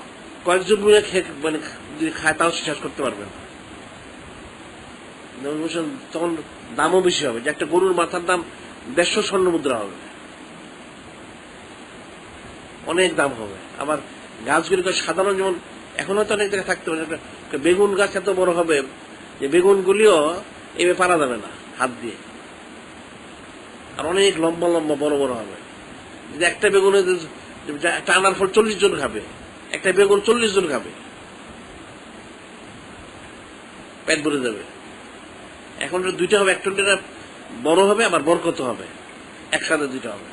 কয়েকজন মিলে মানে যদি খায় তাও শেষ করতে পারবেন। তখন দামও বেশি হবে, যে একটা গরুর মাথার দাম 150 স্বর্ণ মুদ্রা হবে, অনেক দাম হবে। আবার গাছগুলি সাধারণ, যেমন এখন হয়তো অনেক জায়গায় থাকতে পারে, বেগুন গাছ এত বড় হবে যে বেগুন গুলিও এভাবে পারা যাবে না হাত দিয়ে, আর অনেক লম্বা লম্বা বড় বড় হবে। একটা বেগুনে একটা আনার ফল 40 জন খাবে, একটা বেগুন 40 জন খাবে, পেট ভরে যাবে। এখন দুইটা হবে, একটা বড় হবে আবার বরকত হবে, একসাথে দুইটা হবে।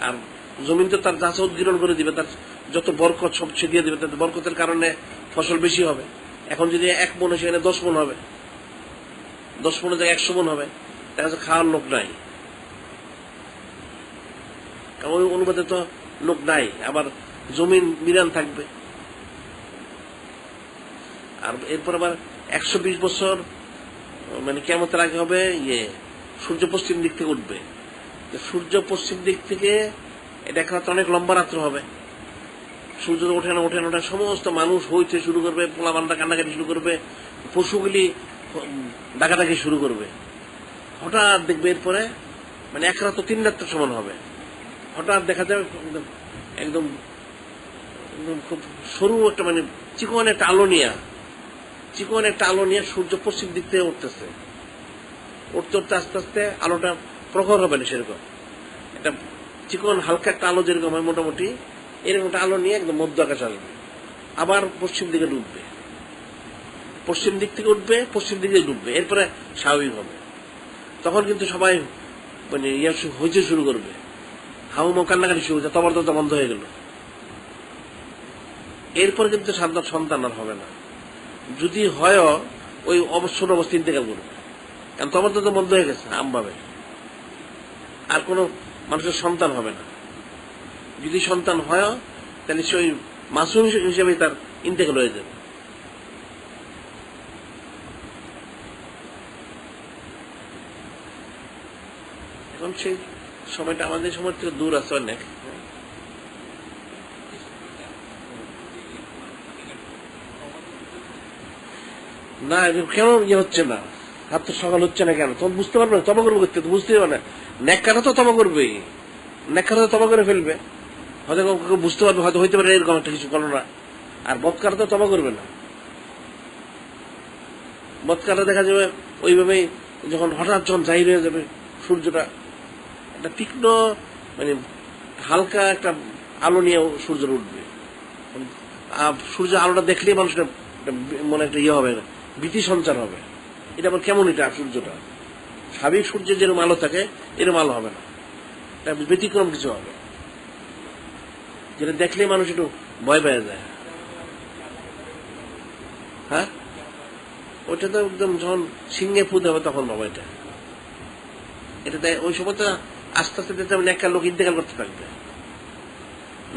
আর জমিন তো তার গাছ উদ্গীরণ করে দিবে, তার যত বরকত সব ছিটিয়ে দিবে, তার বরকতের কারণে ফসল বেশি হবে। এখন যদি 1 মণ সেখানে 10 মণ হবে, 10 মণের জায়গায় 100 মণ হবে, দেখা যাচ্ছে খাওয়ার লোক নাই, কারণ ওই অনুপাতে তো লোক নাই। আবার জমিন বিরান থাকবে। আর এরপর আবার 120 বছর মানে কিয়ামতের আগে হবে সূর্য পশ্চিম দিক থেকে উঠবে। সূর্য পশ্চিম দিক থেকে এটা একটা অনেক লম্বা রাত্র হবে। সূর্য ওঠে না ওঠে না ওঠে, সমস্ত মানুষ হইতে শুরু করবে, পোলাপানরা কান্নাকাটি শুরু করবে, পশুগুলি ডাকাডাকি শুরু করবে। হঠাৎ দেখবে এরপরে মানে 1 রাত 3 রাত্র সমান হবে। হঠাৎ দেখা যাবে একদম খুব সরু একটা মানে চিকন একটা আলো নিয়ে সূর্য পশ্চিম দিক থেকে উঠতেছে। উঠতে উঠতে আস্তে আস্তে আলোটা প্রখর হবে না, সেরকম একটা চিকন হালকা একটা আলো যেরকম হয় মোটামুটি এরকম একটা আলো নিয়ে একদম মধ্য আকাশ আসবে। আবার পশ্চিম দিকে ডুববে, পশ্চিম দিক থেকে উঠবে, পশ্চিম দিকে ডুববে, এরপরে স্বাভাবিক হবে। তখন কিন্তু সবাই মানে হইতে শুরু করবে, হাউমাউ কান্নাকাটি শুরু হয়েছে, তবর দরজা বন্ধ হয়ে গেল। এরপর কিন্তু সন্তান আর হবে না। যদি হয় ওই ছোট অবস্থা ইন্তেকাল করবে, কারণ তবর দরজা বন্ধ হয়ে গেছে আমভাবে, আর কোনো মানুষের সন্তান হবে না। যদি সন্তান হয় তাহলে সে ওই মাসুম হিসেবে তার ইন্তেকাল হয়ে যাবে। এখন সেই সময়টা আমাদের সময় থেকে দূর আছে অনেক। না কেন হচ্ছে না, হাত তো সকাল হচ্ছে না কেন? তখন বুঝতে পারবে না, তবা করবে করতে বুঝতে পারবে না। নেককারও তো তবা করবে, নেককারও তো তবা করে ফেলবে, হয়তো বুঝতে পারবে, হয়তো হইতে পারে এরকম একটা কিছু করো না। আর বৎকার তো তবা করবে না। বৎকারটা দেখা যাবে ওইভাবেই যখন হঠাৎ যখন জাহির হয়ে যাবে সূর্যটা, একটা তীক্ষ্ণ মানে হালকা একটা আলো নিয়ে সূর্য উঠবে। সূর্য আলোটা দেখলেই মানুষের মনে একটা হবে, ভীতি সঞ্চার হবে। এটা আবার কেমন? এটা সূর্যটা স্বাভাবিক সূর্যের যেরকম আলো থাকে এরকম আলো হবে না, এটা ব্যতিক্রম কিছু হবে, যেটা দেখলেই মানুষ একটু ভয় পেয়ে যায়। হ্যাঁ, ওইটা তো একদম যখন সিংহে ফুদ হবে তখন বাবা এটা এটা ওই সময় তো আস্তে আস্তে নেককার লোক ইন্তেকাল করতে থাকবে,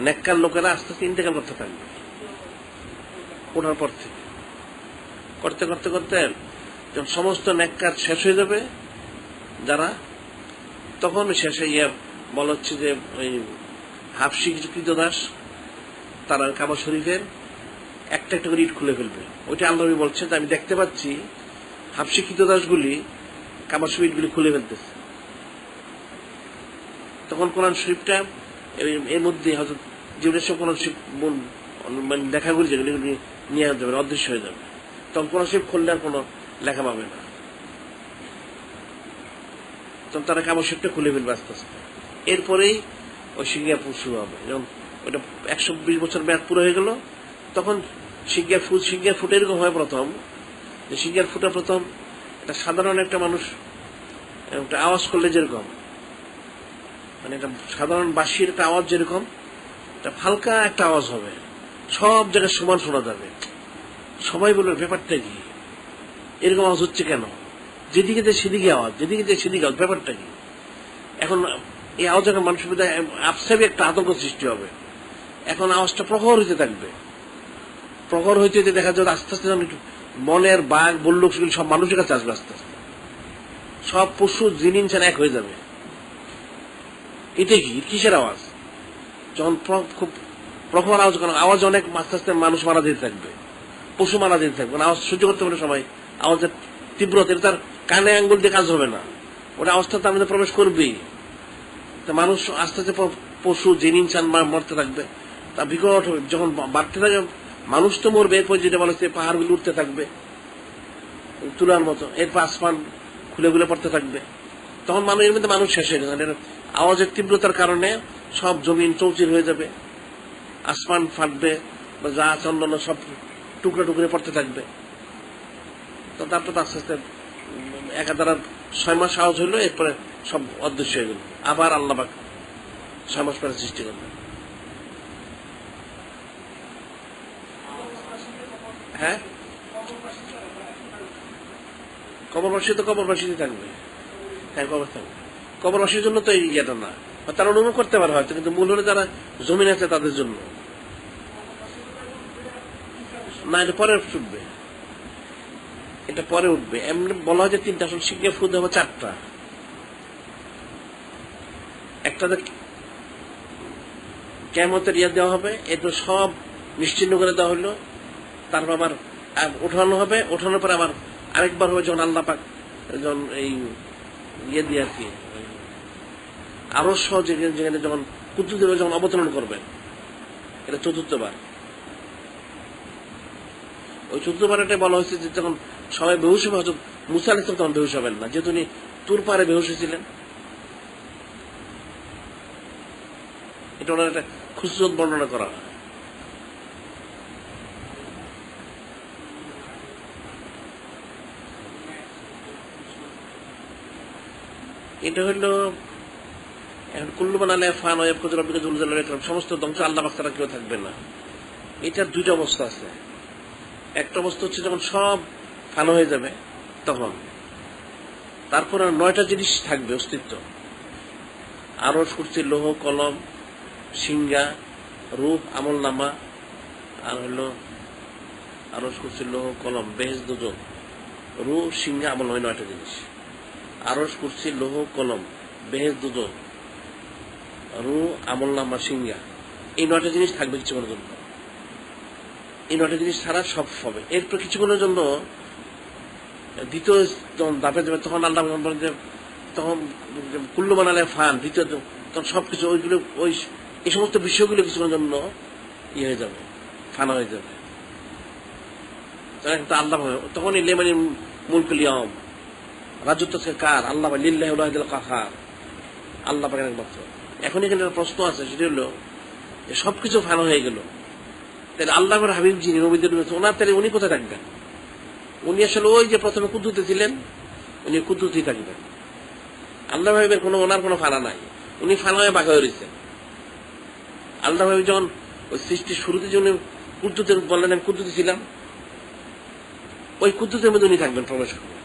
নেককার লোকেরা আস্তে আস্তে ইন্তেকাল করতে থাকবে ওঠার পর থেকে, করতে করতে করতে যখন সমস্ত নেককার শেষ হয়ে যাবে যারা, তখন শেষে বলা হচ্ছে যে ওই হাফসি কিছু কৃতদাস তারা কাবা শরীফের একটা একটা করে ইট খুলে ফেলবে। ওইটা আল্লাহ বলছে যে আমি দেখতে পাচ্ছি হাফসি কৃতদাসগুলি কাবা শরীফ ইটগুলি খুলে ফেলতেছে। তখন কোরআন শরীফটা এর মধ্যে হয়তো জীবনের সব কোরআন শরীফ লেখাগুলি যেগুলি নিয়ে যাবে, অদৃশ্য হয়ে যাবে। তখন কোরআন শরীফ খুললে আর কোনো লেখা পাবে না, তখন তারা কাবা শরীফটা খুলে ফেলবে আস্তে আস্তে। এরপরেই ওই সিঙ্গাপুর শুরু হবে। যখন ওইটা 120 বছর মেয়াদ পুরো হয়ে গেল, তখন সিঙ্গার ফুট এরকম হয় প্রথম, যে সিঙ্গার ফুটা প্রথম এটা সাধারণ একটা মানুষ একটা আওয়াজ করলে যেরকম, মানে একটা সাধারণ বাঁশির একটা আওয়াজ যেরকম, এটা হালকা একটা আওয়াজ হবে, সব জায়গায় সমান শোনা যাবে। সবাই বলবে ব্যাপারটা কি, এরকম আওয়াজ হচ্ছে কেন, যেদিকে যায় সেদিকে আওয়াজ, যেদিকে যায় সেদিকে আওয়াজ, ব্যাপারটা কি। এখন এই আওয়াজ যখন মানুষের মধ্যে আপসাবি একটা আতঙ্ক সৃষ্টি হবে। এখন আওয়াজটা প্রখর হইতে থাকবে, প্রখর হইতে হইতে দেখা যাবে আস্তে আস্তে মনের বাঘ বল্লুক সেগুলি সব মানুষের কাছে আসবে, আস্তে আস্তে সব পশু জিন ইনসান এক হয়ে যাবে। এটা কি, কিসের আওয়াজ? যখন খুব প্রখর আওয়াজ, আওয়াজ অনেক আস্তে আস্তে মানুষ মারা যেতে থাকবে, পশু মারা যেতে থাকবে, আওয়াজ সহ্য করতে পারে সবাই। আওয়াজের তীব্রতা এটা তার কানে আঙ্গুল দিয়ে কাজ হবে না, ওটা আওয়াজটা তার মধ্যে প্রবেশ করবেই। মানুষ আস্তে আস্তে পশু জিন ইনসান মরতে থাকবে, তা বিকট যখন বাড়তে থাকে মানুষ তো মরবে। এরপর যেটা বলা হচ্ছে পাহাড়গুলি উঠতে থাকবে তুলার মতো, এরপর আসমান খুলে খুলে পড়তে থাকবে। তখন মানুষের মধ্যে মানুষ শেষ হয়ে যাবে, আওয়াজের তীব্রতার কারণে সব জমিন চৌচির হয়ে যাবে, আসমান ফাটবে, যা চন্দন সব টুকরে টুকরে পড়তে থাকবে। তো তারপর আস্তে আস্তে একাধারা 6 মাস আওয়াজ হইলো, এরপরে সব অদৃশ্য হয়ে গেল। আবার আল্লাহ পাক 6 মাস পরে সৃষ্টি করবেন। হ্যাঁ, কবরবাসী তো কবরবাসীতে থাকবে। হ্যাঁ, কবর থাকবে, কবরবাসীর জন্য তো এই ইয়েটা না, তারা অনুভব করতে পারে হয়তো, কিন্তু মূল হলে যারা জমিন আছে তাদের জন্য না। এটা পরে উঠবে, এটা পরে উঠবে। এমনি বলা হয় যে 3টা, আসলে শিখে ফুদ হবে 4টা। একটা কিয়ামতের ইয়া দেওয়া হবে, এটা সব নিশ্চিহ্ন করে দেওয়া হলো, তারপর আবার ওঠানো হবে, ওঠানোর পরে আবার আরেকবার হবে যখন আল্লাহ পাক যখন এই ইয়ে দিয়ে আর কি আরো সহ যেখানে যখন কুতুবদের যখন অবতরণ করবেন, এটা 4র্থবার। ওই 4র্থবার এটা বলা হয়েছে যে যখন সবাই বেহুশ হবে, হয়তো মুসা আলাইহিস সালাম তখন বেহুশ হবেন না, যেহেতু উনি তুর পারে বেহুশ হয়েছিলেন। এটা ওনার একটা খুসরত বর্ণনা করা হয়। এটা হইল এখন কুল্লুমান আলাইহা ফান ওয়া ইয়াবকা রাব্বিকা যুল জালালি ওয়াল ইকরাম, সমস্ত ধ্বংস আল্লাহ পাক ছাড়া কেউ থাকবে না। এটার 2টা অবস্থা আছে। একটা অবস্থা হচ্ছে যখন সব ফান হয়ে যাবে তখন, তারপর 9টা জিনিস থাকবে অস্তিত্ব। আরশ, কুরসি, লৌহ, কলম, সিংহা, রূহ, আমল নামা, আর হলো আরশ, কুরসি, লৌহ, কলম, বেহেশত, দোজখ, রূহ, সিংহা, আমল নামা, 9টা জিনিস। আরশ, কুরসি, লৌহ, কলম, বেহেশত, দোজখ, রূহ, আমল নামা, সিংহা, এই 9টা জিনিস থাকবে কিছুক্ষণের জন্য। এই 9টা জিনিস ছাড়া সব হবে। এরপর কিছুক্ষণের জন্য দ্বিতীয় যখন দাপে যাবে, তখন আল্লাহ বলেন যে তখন কুল্লুমান আলাইহা ফান, দ্বিতীয় তখন সবকিছু ওইগুলো এই সমস্ত বিষয়গুলো কিছুক্ষণের জন্য ইয়ে হয়ে যাবে, ফানা হয়ে যাবে। আল্লাহ তখন লেমানি মুলকুল ইয়াউম, রাজত্ব কার? আল্লাহ, লিল্লাহি ওয়াহিদুল কাহার, আল্লাহ পাকের একমাত্র। এখন এখানে একটা প্রশ্ন আছে, সেটা হলো যে সবকিছু ফানা হয়ে গেল, তাহলে আল্লাহর হাবিব যিনি নবীদের ওনার তাহলে উনি কোথায় থাকবেন? উনি আসলে ওই যে প্রথমে কুদ্দুতে ছিলেন, উনি কুদ্দুতেই থাকবেন। আল্লাহ হাবিবের ওনার কোনো ফানা নাই, উনি ফানা হয়ে বাঁকা হয়ে রয়েছেন। আল্লাহ হাবিব যখন ওই সৃষ্টির শুরুতে যে উনি কুদ্দুতে বললেন আমি কুদ্দুতে ছিলাম, ওই কুদ্দুতের মধ্যে উনি থাকবেন, প্রবেশ করবেন।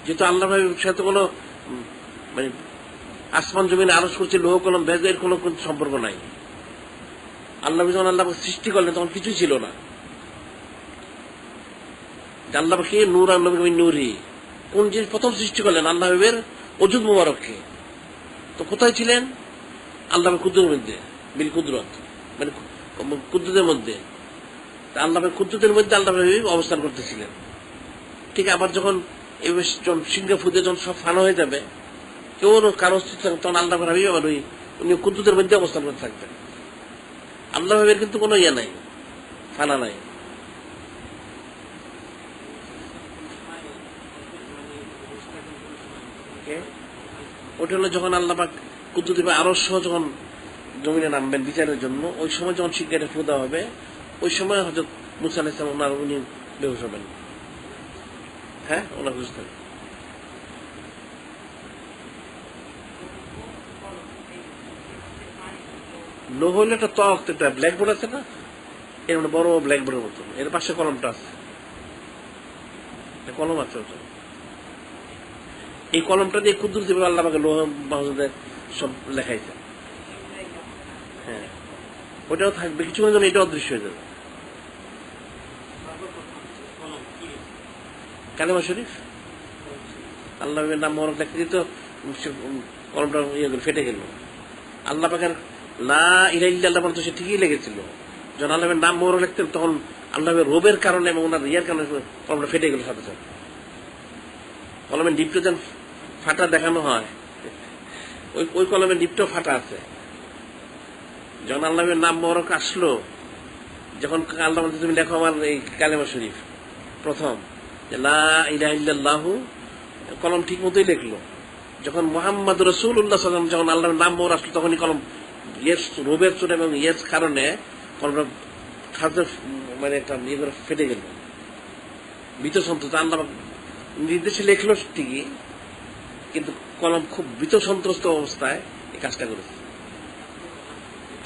যেহেতু আল্লাহ হাবিব সাথে কোনো মানে আসমান জমিনে আরজ করছে লোহ কলম ভেজ, এর কোনো সম্পর্ক নাই। আল্লাহ যখন আল্লাহ সৃষ্টি করলেন তখন কিছুই ছিল না। আল্লাহ কে নূর আল্লাহ নূরি, কোন জিনিস প্রথম সৃষ্টি করলেন? আল্লাহ অজুদ মুবারককে। তো কোথায় ছিলেন? আল্লাহ কুদরতের মধ্যে, বিল কুদরত, মানে কুদরতের মধ্যে। আল্লাহ কুদরতের মধ্যে আল্লাহ অবস্থান করতেছিলেন। ঠিক আবার যখন সিংহে ফুদে যখন সব ফানো হয়ে যাবে, কেউ কারো অস্তিত্ব, তখন আল্লাহ ভাবি আবার উনি কুদরতের মধ্যে অবস্থান করতে থাকবেন। আল্লাহ ভাবের কিন্তু কোনো ইয়ে নাই, ফানা নাই। ওটা হলো যখন আল্লাহ পাক কুদরতি আরশ যখন জমিনে নামবেন বিচারের জন্য, ওই সময় যখন সিংহাটা ফুদা হবে, ওই সময় হযরত মুসা আলাইহিস সালাম উনি বেহুশ হবেন। হ্যাঁ, ওনার হুশ থাকবে। লোহ হলে একটা তক্ত, একটা ব্ল্যাকবোর্ড আছে না, এর মানে বড় ব্ল্যাকবোর্ডের মতো, এর পাশে কলমটা আছে, কলম আছে ওটা। এই কলমটা দিয়ে কুদরতি ভাবে আল্লাহ পাক লোহ মাহফুজে সব লেখাইছে। হ্যাঁ, ওটাও থাকবে কিছুক্ষণের জন্য, এটা অদৃশ্য হয়ে যাবে। কালেমা শরীফ আল্লাহের নাম মোবারক লিখতে দিত, কলমটা ফেটে গেল। আল্লাহ পাকের লা ইলাহা ইল্লাল্লাহ বলতে সে ঠিকই লেগেছিল। যখন আল্লাহের নাম মোবারক লিখতেন তখন আল্লাহের রবের কারণে এবং ওনার ইয়ার কারণে কলমটা ফেটে গেল সাথে সাথে। কলমের ডিপটা যেন ফাটা দেখানো হয়, ওই কলমের ডিপটাও ফাটা আছে। যখন আল্লাহের নাম মোবারক আসলো, যখন আল্লাহ বলতে তুমি দেখো আমার এই কালেমা শরীফ প্রথম লা ইলাহা ইল্লাল্লাহু, কলম ঠিক মতোই লিখলো। যখন মুহাম্মদ রাসূলুল্লাহ সাল্লাল্লাহু আলাইহি ওয়াসাল্লাম যখন আল্লাহর নাম মোবারক আসলো, তখনই কলম ইয়েস রবের চোট এবং ইয়েস কারণে কলমটা মানে একটা ইয়ে করে ফেটে গেল। ভীত সন্ত্রস্ত আল্লাহ নির্দেশে লেখলো ঠিকই, কিন্তু কলম খুব ভীত সন্ত্রস্ত অবস্থায় এই কাজটা করেছে।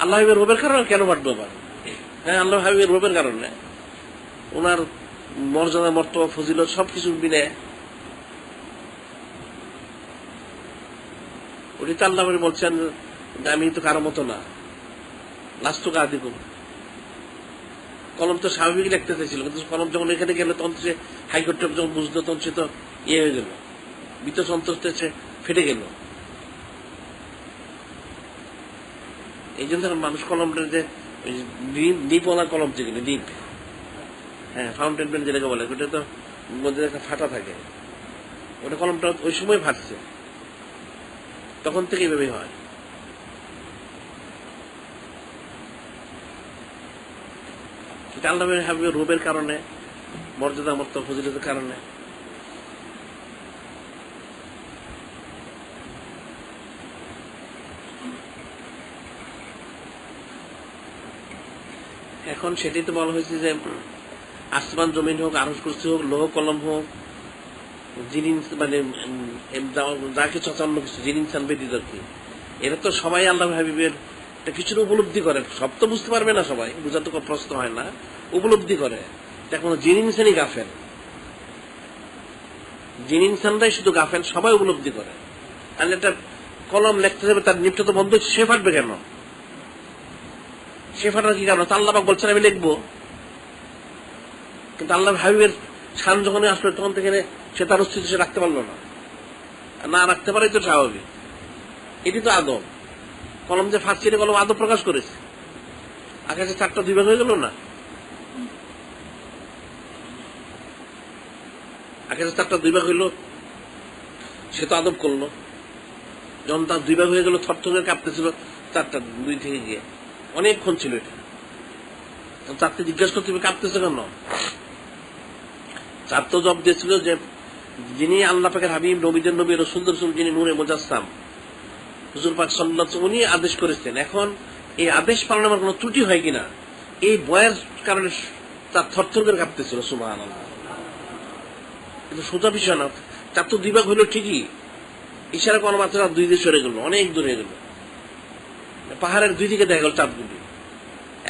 আল্লাহ হাবিবের রবের কারণে কেন বাড়বে আবার? হ্যাঁ, আল্লাহ হাবিবের রবের কারণে, ওনার মর্যাদা মর্তবা ফজিলত সবকিছু মিলে উনি তো আল্লাহ বলছেন আমি তো কারো মতো না, লাস্তু কাদিকুম। কলম তো স্বাভাবিক লিখতে চাইছিল, কিন্তু কলম যখন এখানে গেল তখন সে হাইকোর্ট যখন বুঝলো, তখন সে তো ইয়ে হয়ে গেল, ভীত সন্ত্রস্ত সে ফেটে গেল। এই জন্য মানুষ কলমটা যে ডিপওয়ালা কলম, যেগুলো ডিপ, হ্যাঁ ফাউন্টেন পেন যেটাকে বলে, ওটা তো মধ্যে একটা ফাটা থাকে, ওটা কলমটা ওই সময় ফাটছে, তখন থেকে এইভাবে হয়। এটা আল্লাহ হাবিবের রূপের কারণে, মর্যাদা মর্তবা ফজিলতের কারণে। এখন সেটাই তো বলা হয়েছে যে আসমান জমিন হোক, আরশ কুরসি হোক, লোহ কলম হোক, জিন মানে যা কিছু আছে, অন্য কিছু জিন ইনসান ব্যতীত আর কি, এরা তো সবাই আল্লাহ হাবিবের কিছুটা উপলব্ধি করে। সব তো বুঝতে পারবে না, সবাই বুঝার তো প্রশ্ন হয় না, উপলব্ধি করে। এখন জিন ইনসানই গাফেল, জিন ইনসানরাই শুধু গাফেল, সবাই উপলব্ধি করে। তাহলে একটা কলম লিখতে যাবে, তার নিপটা তো বন্ধ, সে ফাটবে কেন? সে ফাটার কি কারণ? আল্লাহ পাক বলছেন আমি লিখবো, কিন্তু আল্লাহ হাবিবের শান যখন আসলো তখন থেকে সে তার অস্তিত্ব সে রাখতে পারলো না, না রাখতে পারে তো স্বাভাবিক। এটি তো আদব। কলম যে ফাঁসছে, এটা কলম আদব প্রকাশ করেছে। আকাশে 4টা 2 ভাগ হয়ে গেল না, আকাশে 4টা 2 ভাগ হইল, সে তো আদব করলো। যখন তার 2 ভাগ হয়ে গেল, থরথরে কাঁপতেছিল 4টা 2 থেকে গিয়ে, অনেকক্ষণ ছিল এটা। চারটে জিজ্ঞাসা করতে কাঁপতেছে কেন? চার তো জবাব দিয়েছিল যে যিনি আল্লাহ পাকের হাবিব, নবীদের নবী, রাসূলদের রাসূল, যিনি নূরে মুজাসসাম হুজুর পাক সাল্লাল্লাহু আলাইহি ওয়াসাল্লাম, উনি আদেশ করেছেন। এখন এই আদেশ পালনে আমার কোনো ত্রুটি হয় কিনা, এই ভয়ের কারণে তার থরথর করে কাঁপতেছিল। সুবহানাল্লাহ। কিন্তু সোজা বিষয় না, 4 তো 2 ভাগ হইলো ঠিকই, ইশারা কোনো মাত্র 2 দিকে সরে গেল, অনেক দূরে গেল, পাহাড়ের 2 দিকে দেখা গেল চাঁদগুলি,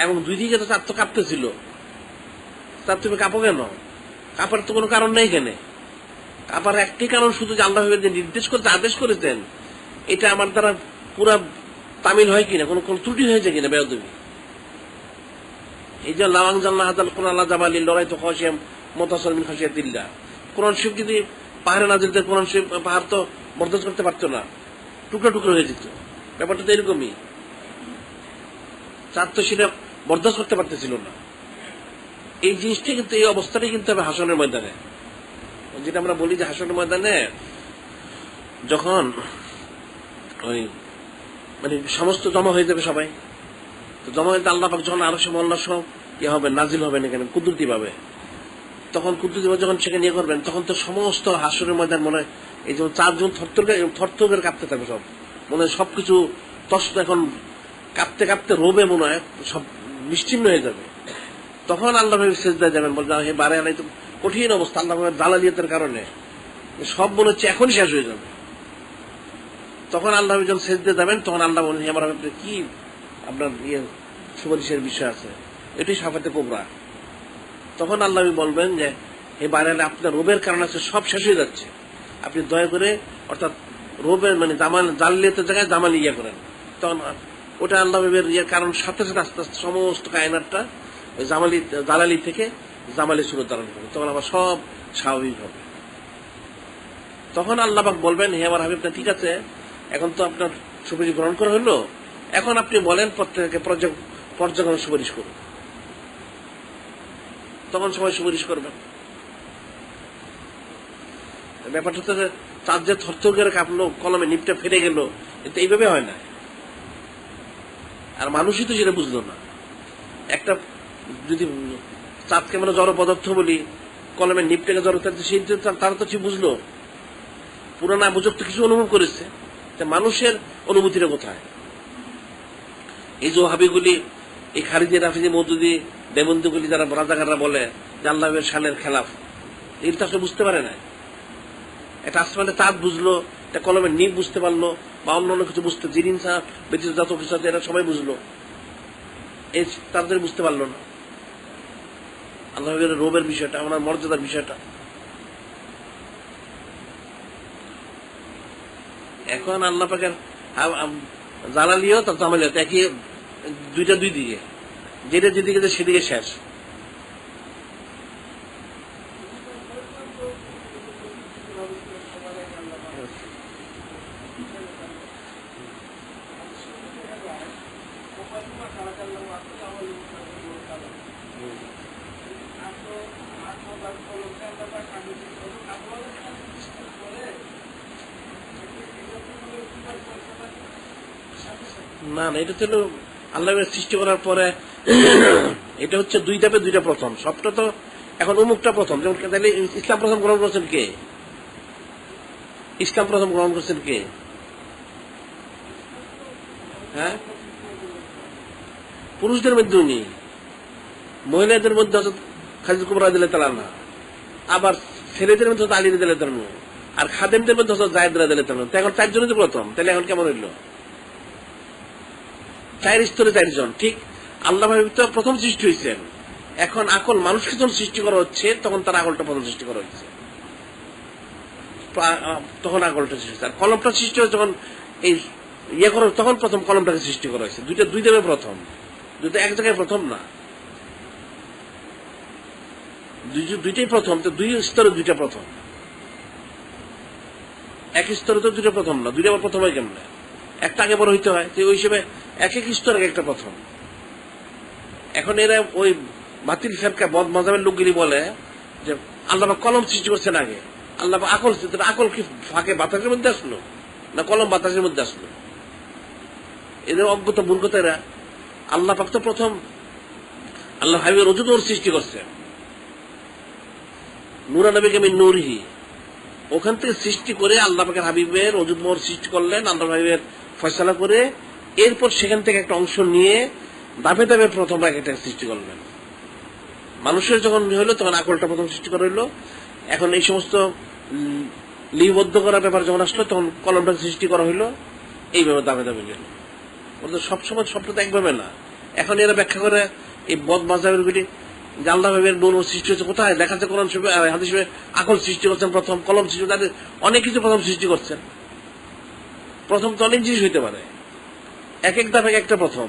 এবং 2 দিকে তো 4 তো কাঁপতেছিল। তার তুমি কাঁপো কেন? কাঁপার তো কোনো কারণ নেই কেন? আবার একটি কারণ শুধু যে আল্লাহ যে নির্দেশ করতে আদেশ করেছেন, এটা আমার দ্বারা পুরা তামিল হয় কিনা, কোন কোন ত্রুটি হয়েছে কিনা বেয়াদবি। এই যে লাওয়াং জাল্লাহ হাদাল কোরআন আল্লাহ জাবালি লড়াই তো খসিয়াম মতাসলমিন খসিয়াতিল্লাহ, কোরআন শরীফ যদি পাহাড়ে না যেতে, কোরআন শরীফ পাহাড় তো বরদাস্ত করতে পারতো না, টুকরো টুকরো হয়ে যেত। ব্যাপারটা তো এরকমই, চাঁদ তো সেটা বরদাস্ত করতে পারতেছিল না। এই জিনিসটা কিন্তু, এই অবস্থাটাই কিন্তু হবে হাসনের ময়দানে। যেটা আমরা বলি যে হাসনের ময়দানে যখন ওই মানে সমস্ত জমা হয়ে যাবে সবাই, তো জমা হয়ে আল্লাহ পাক যখন আরো সে মহল্লা সব ইয়ে হবে, নাজিল হবে না কেন, কুদরতি পাবে, তখন কুদরতি যখন সেখানে ইয়ে করবেন, তখন তো সমস্ত হাসনের ময়দান মনে হয় এই যেমন চারজন থরথর কাঁপতে থাকবে, সব মনে হয় সবকিছু তস্ত এখন কাঁপতে কাঁপতে রোবে, মনে হয় সব নিশ্চিন্ন হয়ে যাবে। তখন আল্লাহ সেজদায় যাবেন, বলবেন হে বারে আলাই, তো কঠিন অবস্থা আল্লাহ জালালিয়াতের কারণে সব মনে হচ্ছে এখন শেষ হয়ে যাবে। তখন আল্লাহ যখন সেজদায় যাবেন, তখন আল্লাহ বলেন হে আমার কি আপনার ইয়ে সুপারিশের বিষয় আছে, এটাই সাফাতে কোবরা। তখন আল্লাহ বলবেন যে হে বারে আলাই, আপনার রোবের কারণ আছে, সব শেষ হয়ে যাচ্ছে, আপনি দয়া করে, অর্থাৎ রোবের মানে জালালিয়াতের জায়গায় জামালি ইয়া করেন। তখন ওটা আল্লাহ ইয়ের কারণ সাথে সাথে আস্তে আস্তে সমস্ত কায়নাতটা ওই জালালি থেকে জামালি সুরত ধারণ করবে, তখন আবার সব স্বাভাবিক হবে। তখন আল্লাহ পাক বলবেন হে আমার হাবিব, ঠিক আছে, এখন তো আপনার সুপারিশ গ্রহণ করা হলো, এখন আপনি বলেন প্রত্যেককে পর্যায়ক্রমে সুপারিশ করুন। তখন সবাই সুপারিশ করবেন। ব্যাপারটা হচ্ছে যে চাঁদ যে থরথর করে কাঁপলো, কলমে নিপটা ফেটে গেল, এটা এইভাবে হয় না। আর মানুষই তো সেটা বুঝলো না। একটা যদি চাঁদকে মানে জড় পদার্থ বলি, কলমের নিপটাকে জড়, সেই তারা তো সে বুঝলো, পুরানা বুঝক তো কিছু অনুভব করেছে, মানুষের অনুভূতিটা কোথায়? এই যে হাবিগুলি, এই খারিজি রাফিজি মৌদুদি দেবন্দুগুলি যারা রাজাকাররা বলে যে আল্লাহের শানের খেলাফ, এটা আসলে বুঝতে পারে না। একটা আসমানে চাঁদ বুঝলো, একটা কলমের নিপ বুঝতে পারলো, বা অন্য কিছু বুঝতে, জিনিস ব্যতীত যত কিছু আছে এরা সবাই বুঝলো, এই তাদের বুঝতে পারলো না আল্লাহের রোবের বিষয়টা, আমার মর্যাদার বিষয়টা। এখন আল্লাহ পাকের জালালিও তার জামালিও একই, দুইটা দুই দিকে, যেটা যেদিকে সেদিকে শেষ। না না, এটা ছিল আল্লাহের সৃষ্টি করার পরে, এটা হচ্ছে দুই ধাপে দুইটা প্রথম। সবটা তো এখন উমুকটা প্রথম, যেমন তাহলে ইসলাম প্রথম গ্রহণ করছেন কে? ইসলাম প্রথম গ্রহণ করছেন কে? হ্যাঁ, পুরুষদের মধ্যে উনি, মহিলাদের মধ্যে খালিদ কুবরা দিলে তালা না, আবার ছেলেদের মধ্যে আলী দিলে তালানো, আর খাদেমদের মধ্যে জায়দরা দিলে তালানো। এখন চারজনের তো প্রথম, তাহলে এখন কেমন হইল? চার স্তরে চারজন। ঠিক আল্লাহ প্রথম সৃষ্টি হয়েছেন, এখন আকল মানুষকে যখন সৃষ্টি করা হচ্ছে, তখন তার আকলটা প্রথম সৃষ্টি করা হচ্ছে, তখন আকলটা সৃষ্টি হচ্ছে। আর কলমটা সৃষ্টি হয়েছে যখন এই ইয়ে করা, তখন প্রথম কলমটাকে সৃষ্টি করা হয়েছে। দুইটা দুই দেবে প্রথম, দুইটা এক জায়গায় প্রথম না, দুইটাই প্রথম। তো দুই স্তরে দুইটা প্রথম, এক স্তরে তো দুইটা প্রথম না, দুইটা প্রথম হয় কেমন? একটা আগে বড় হইতে হয়, ওই হিসেবে এক এক স্তরে একটা প্রথম। এখন এরা ওই বাতিল ফেরকা বদ মাজাবের লোকগুলি বলে যে আল্লাহ কলম সৃষ্টি করছেন আগে, আল্লাহ আকল, আকল কি ফাঁকে বাতাসের মধ্যে আসলো না কলম বাতাসের মধ্যে আসলো? এদের অজ্ঞতা মূর্খতা এরা। আল্লাহ পাক তো প্রথম আল্লাহ হাবিবের ওজুদ ওর সৃষ্টি করছে, নূরা নবীকে আমি নূরহি, ওখান থেকে সৃষ্টি করে আল্লাহ পাকের হাবিবের ওজুদ মোহর সৃষ্টি করলেন, আল্লাহ হাবিবের ফয়সালা করে, এরপর সেখান থেকে একটা অংশ নিয়ে দাবে দাবে প্রথম একটা সৃষ্টি করলেন। মানুষের যখন হইলো তখন আকলটা প্রথম সৃষ্টি করা হইলো। এখন এই সমস্ত লিপিবদ্ধ করার ব্যাপার যখন আসলো, তখন কলমটা সৃষ্টি করা হইলো, এইভাবে দাবে দাবে গেল। সবসময় সবটা তো একভাবে না। এখন এরা ব্যাখ্যা করে এই বদ মাযহাবের গুলি, যে আল্লাহ ভাবের নূর সৃষ্টি হচ্ছে কোথায় দেখা যাচ্ছে কোরআন শরীফে হাদিস শরীফে আকল সৃষ্টি করছেন প্রথম, কলম সৃষ্টি, তাদের অনেক কিছু প্রথম সৃষ্টি করছেন। প্রথম তো অনেক জিনিস হইতে পারে, এক এক ধাপে একটা প্রথম।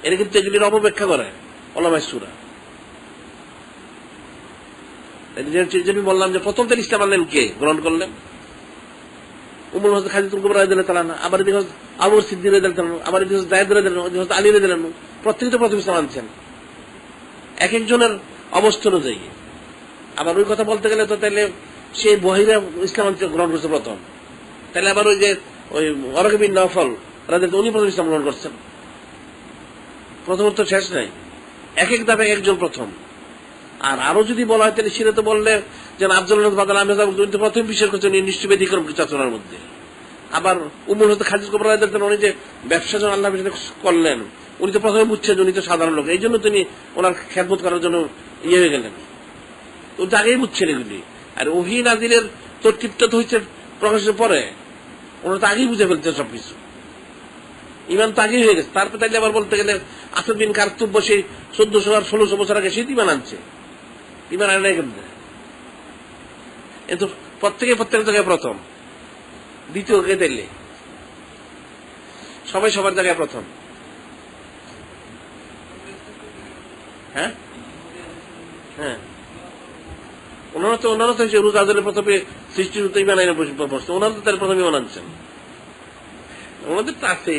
এরা কিন্তু এগুলির অপব্যাখ্যা করে ওলামায়ে সূরা। আমি বললাম যে প্রথম তার ইসলাম আনলেন কে, গ্রহণ করলেন উম্মুল হযরত খাদিজাতুল কুবরা রাদিয়াল্লাহু তাআলা, আবার এদিকে আবু সিদ্দিক রাদিয়াল্লাহু তাআলা, আবার এদিকে যায়েদ রাদিয়াল্লাহু তাআলা, আলী রাদিয়াল্লাহু তাআলা, প্রত্যেকে তো প্রথম ইসলাম আনছেন এক একজনের অবস্থা অনুযায়ী। আবার ওই কথা বলতে গেলে তো তাহলে সে বহিরা ইসলাম গ্রহণ করছে প্রথম, তাহলে আবার ওই যে ওই ওয়ারাকা বিন নওফল রাদিয়াল্লাহু উনি প্রথম ইসলাম গ্রহণ করছেন। প্রথম তো শেষ নাই, এক এক ধাপে একজন প্রথম। আর আরো যদি বলা হয় তাহলে সেটা তো বললে যেন আফজালুল বাদাল আহমেদ প্রথম বিশ্বাস করছেন নিশ্চয় ব্যতিক্রম কিছু আচরণের মধ্যে। আবার উম্মুল হযরত খাদিজা কুবরা রাদিয়াল্লাহু তাআলা উনি যে ব্যবসা যখন আল্লাহর সাথে করলেন, উনি তো প্রথমে বুঝছেন উনি তো সাধারণ লোক, এই জন্য তিনি ওনার খেদমত করার জন্য ইয়ে হয়ে গেলেন। উনি তো আগেই বুঝছেন এগুলি। আর ওহী নাজিলের তরকিবটা তো হচ্ছে প্রকাশের পরে, ওনারা তো আগেই বুঝে ফেলছেন সবকিছু, ইমান তো আগেই হয়ে গেছে। তারপর তাইলে আবার বলতে গেলে আসাদ বিন কারতুব সেই 1400 আর 1600 বছর আগে সেই ইমান আনছে, ইমান আনে নাই কেমনে? কিন্তু প্রত্যেক জায়গায় প্রথম, দ্বিতীয় কে দিলে সবাই সবার জায়গায় প্রথম। হ্যাঁ হ্যাঁ, ওনারা তো রোজা আদালের প্রথমে সৃষ্টির হতে ইমান আইনে বসছে, ওনারা তো তার প্রথমে ইমান আনছেন। ওনাদের তো আছে,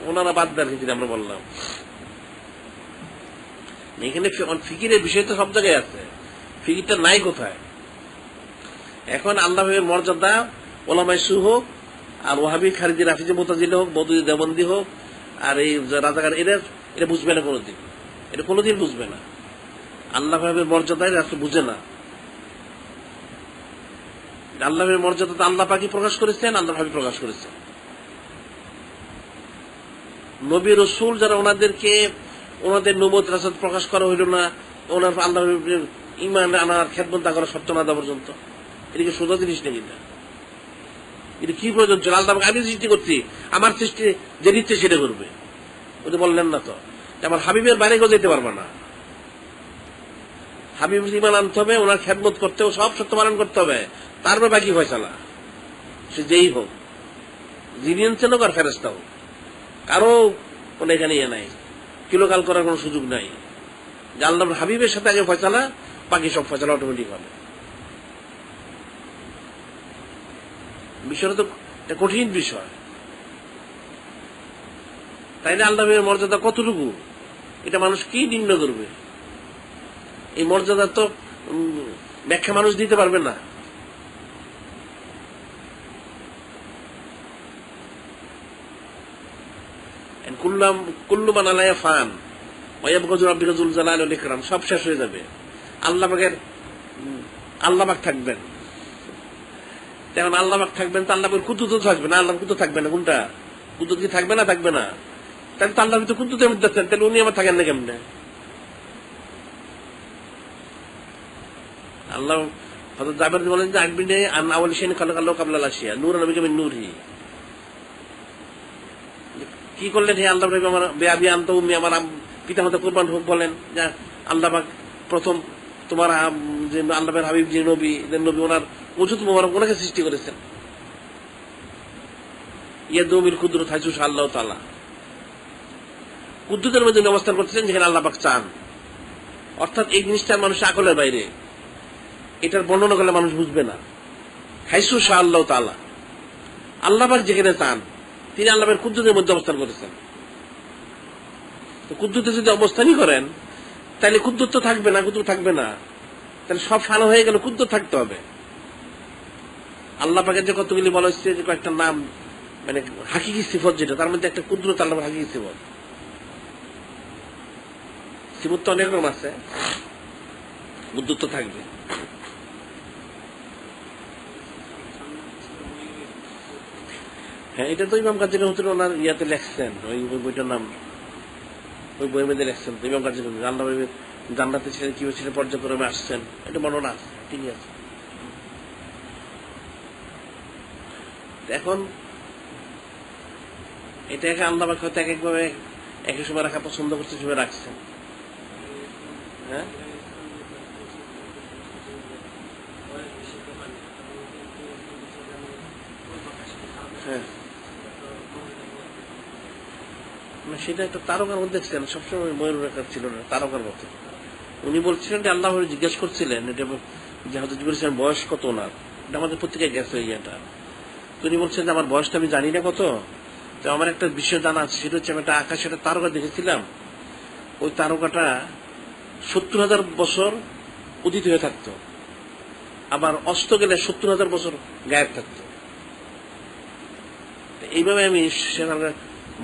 ওনারা বাদ দেন কিন্তু আমরা বললাম এখানে ফিকিরের বিষয় তো সব জায়গায় আছে, ফিকিরটা নাই কোথায়? এখন আল্লাহ ভাবের মর্যাদা ওলামায়ে সূরা হোক, আর ওয়াহাবি খারিজি রাফিজি মুতাজিলি হোক, বদুই দেওবন্দি হোক, আর এই রাজাকার, এটা বুঝবে না কোনোদিন, এটা কোনোদিন বুঝবে না। আল্লাহ ভাবের মর্যাদা রাষ্ট্র বুঝে না। আল্লাহ ভাবের মর্যাদা তো আল্লাহ পাকই প্রকাশ করেছেন, আল্লাহ ভাবি প্রকাশ করেছেন। নবী রসুল যারা ওনাদেরকে ওনাদের নবুয়ত রাসূল প্রকাশ করা হইল না, ওনার আল্লাহ ঈমান আনার খেদমত করা সত্য না দেওয়া পর্যন্ত, এটা কি সোজা জিনিস নাকি? এটা কি প্রয়োজন ছিল? আল্লাহ আমি সৃষ্টি করছি, আমার সৃষ্টি যে নিচ্ছে সেটা করবে, ওটা বললেন না তো। আমার হাবিবের বাইরে কেউ যেতে পারবে না, হাবিব ঈমান আনতে হবে, ওনার খেদমত করতে হবে, সব সত্য পালন করতে হবে, তারপর বাকি ফয়সালা সে যেই হোক, যিনি আনছেন হোক আর ফেরেশতা হোক, কারো কোনো এখানে ইয়ে নাই, কিলোকাল করার কোন সুযোগ নাই। যে আল্লাহর হাবিবের সাথে আগে ফয়সালা, বাকি সব ফয়সালা অটোমেটিক হবে। বিষয়টা তো একটা কঠিন বিষয়, তাই না? আল্লাহের মর্যাদা কতটুকু এটা মানুষ কি নির্ণয় করবে? এই মর্যাদা তো ব্যাখ্যা মানুষ দিতে পারবে না। কুল্লু মান আলাইহা ফান ওয়া ইয়াবকা রাব্বিকা যুল জালালি ওয়াল ইকরাম, সব শেষ হয়ে যাবে। আল্লাহ পাক থাকবেন, তেমন আল্লাহ পাক থাকবেন, তো আল্লাহ পাকের কুদরত থাকবে না, আল্লাহর কুদরত থাকবে না। কোনটা কুদরত কি থাকবে না? থাকবে না। তাহলে তো আল্লাহ তো কুদরতের মধ্যে আছেন, তাহলে উনি আমার থাকেন না কেমনে? আল্লাহ হযরত জাবের বলেন যে আকবিনে আন আউয়ালি শাইইন খালাকাল্লাহু ক্বাবলা আল আশিয়া নূরান নবিকা মিন নূরিহি। কি করলেন? হে আল্লাহ আমার বেয়াবি আন্ত উম্মি, আমার পিতামাতা কুরবান হোক, বলেন যে আল্লাহ পাক প্রথম তোমার যে আল্লাহর হাবিব যে নবী ওনার ওজুদ মোবারক ওনাকে সৃষ্টি করেছেন। ইয়াদুমিল কুদরত হাইসু আল্লাহ তাআলা, কুদরতের মধ্যে অবস্থান করতেছেন যেখানে আল্লাহ পাক চান। অর্থাৎ এই জিনিসটা মানুষের আকলের বাইরে, এটার বর্ণনা করলে মানুষ বুঝবে না। হাইসু আল্লাহ তাআলা, আল্লাহ পাক যেখানে চান তিনি আল্লাহের কুদরতের মধ্যে অবস্থান করেছেন। তো কুদরতে যদি অবস্থানই করেন তাহলে কুদরত তো থাকবে না, কুদরত থাকবে না, তাহলে সব ফানো হয়ে গেল, কুদরত থাকতে হবে। আল্লাহ পাকের যে কতগুলি বলা হচ্ছে, যে কয়েকটা নাম মানে হাকিকি সিফত, যেটা তার মধ্যে একটা কুদরত আল্লাহর হাকিকি সিফত। সিফত তো অনেক রকম আছে, কুদরত তো থাকবে। হ্যাঁ, এটা তো ইমাম কাজী রহমতুল্লাহ ওনার ইয়াতে লেখছেন, ওই বইটার নাম, ওই বইয়ের মধ্যে লেখছেন ইমাম কাজী রহমতুল্লাহ আল্লাহ জান্নাতে ছিলেন, কিভাবে ছিলেন, পর্যায়ক্রমে আসছেন, এটা বর্ণনা আছে, ঠিকই আছে। এখন এটাকে আল্লাহ পাক হয়তো এক একভাবে একই সময় রাখা পছন্দ করছে, সময় রাখছেন। হ্যাঁ, হ্যাঁ, সেটা একটা তারকার মধ্যে দেখছেন, সবসময় ময়ূর রেখা ছিল না, তারকার মতো। উনি বলছিলেন যে আল্লাহ জিজ্ঞেস করছিলেন এটা যে হয়তো বলেছিলেন বয়স কত ওনার, এটা আমাদের পত্রিকায় গেছে ইয়েটা। উনি বলছেন যে আমার বয়সটা আমি জানি না কত, তো আমার একটা বিষয় জানা আছে, সেটা হচ্ছে আমি একটা আকাশে একটা তারকা দেখেছিলাম, ওই তারকাটা 70,000 বছর উদিত হয়ে থাকতো, আবার অস্ত গেলে 70,000 বছর গায়েব থাকতো। এইভাবে আমি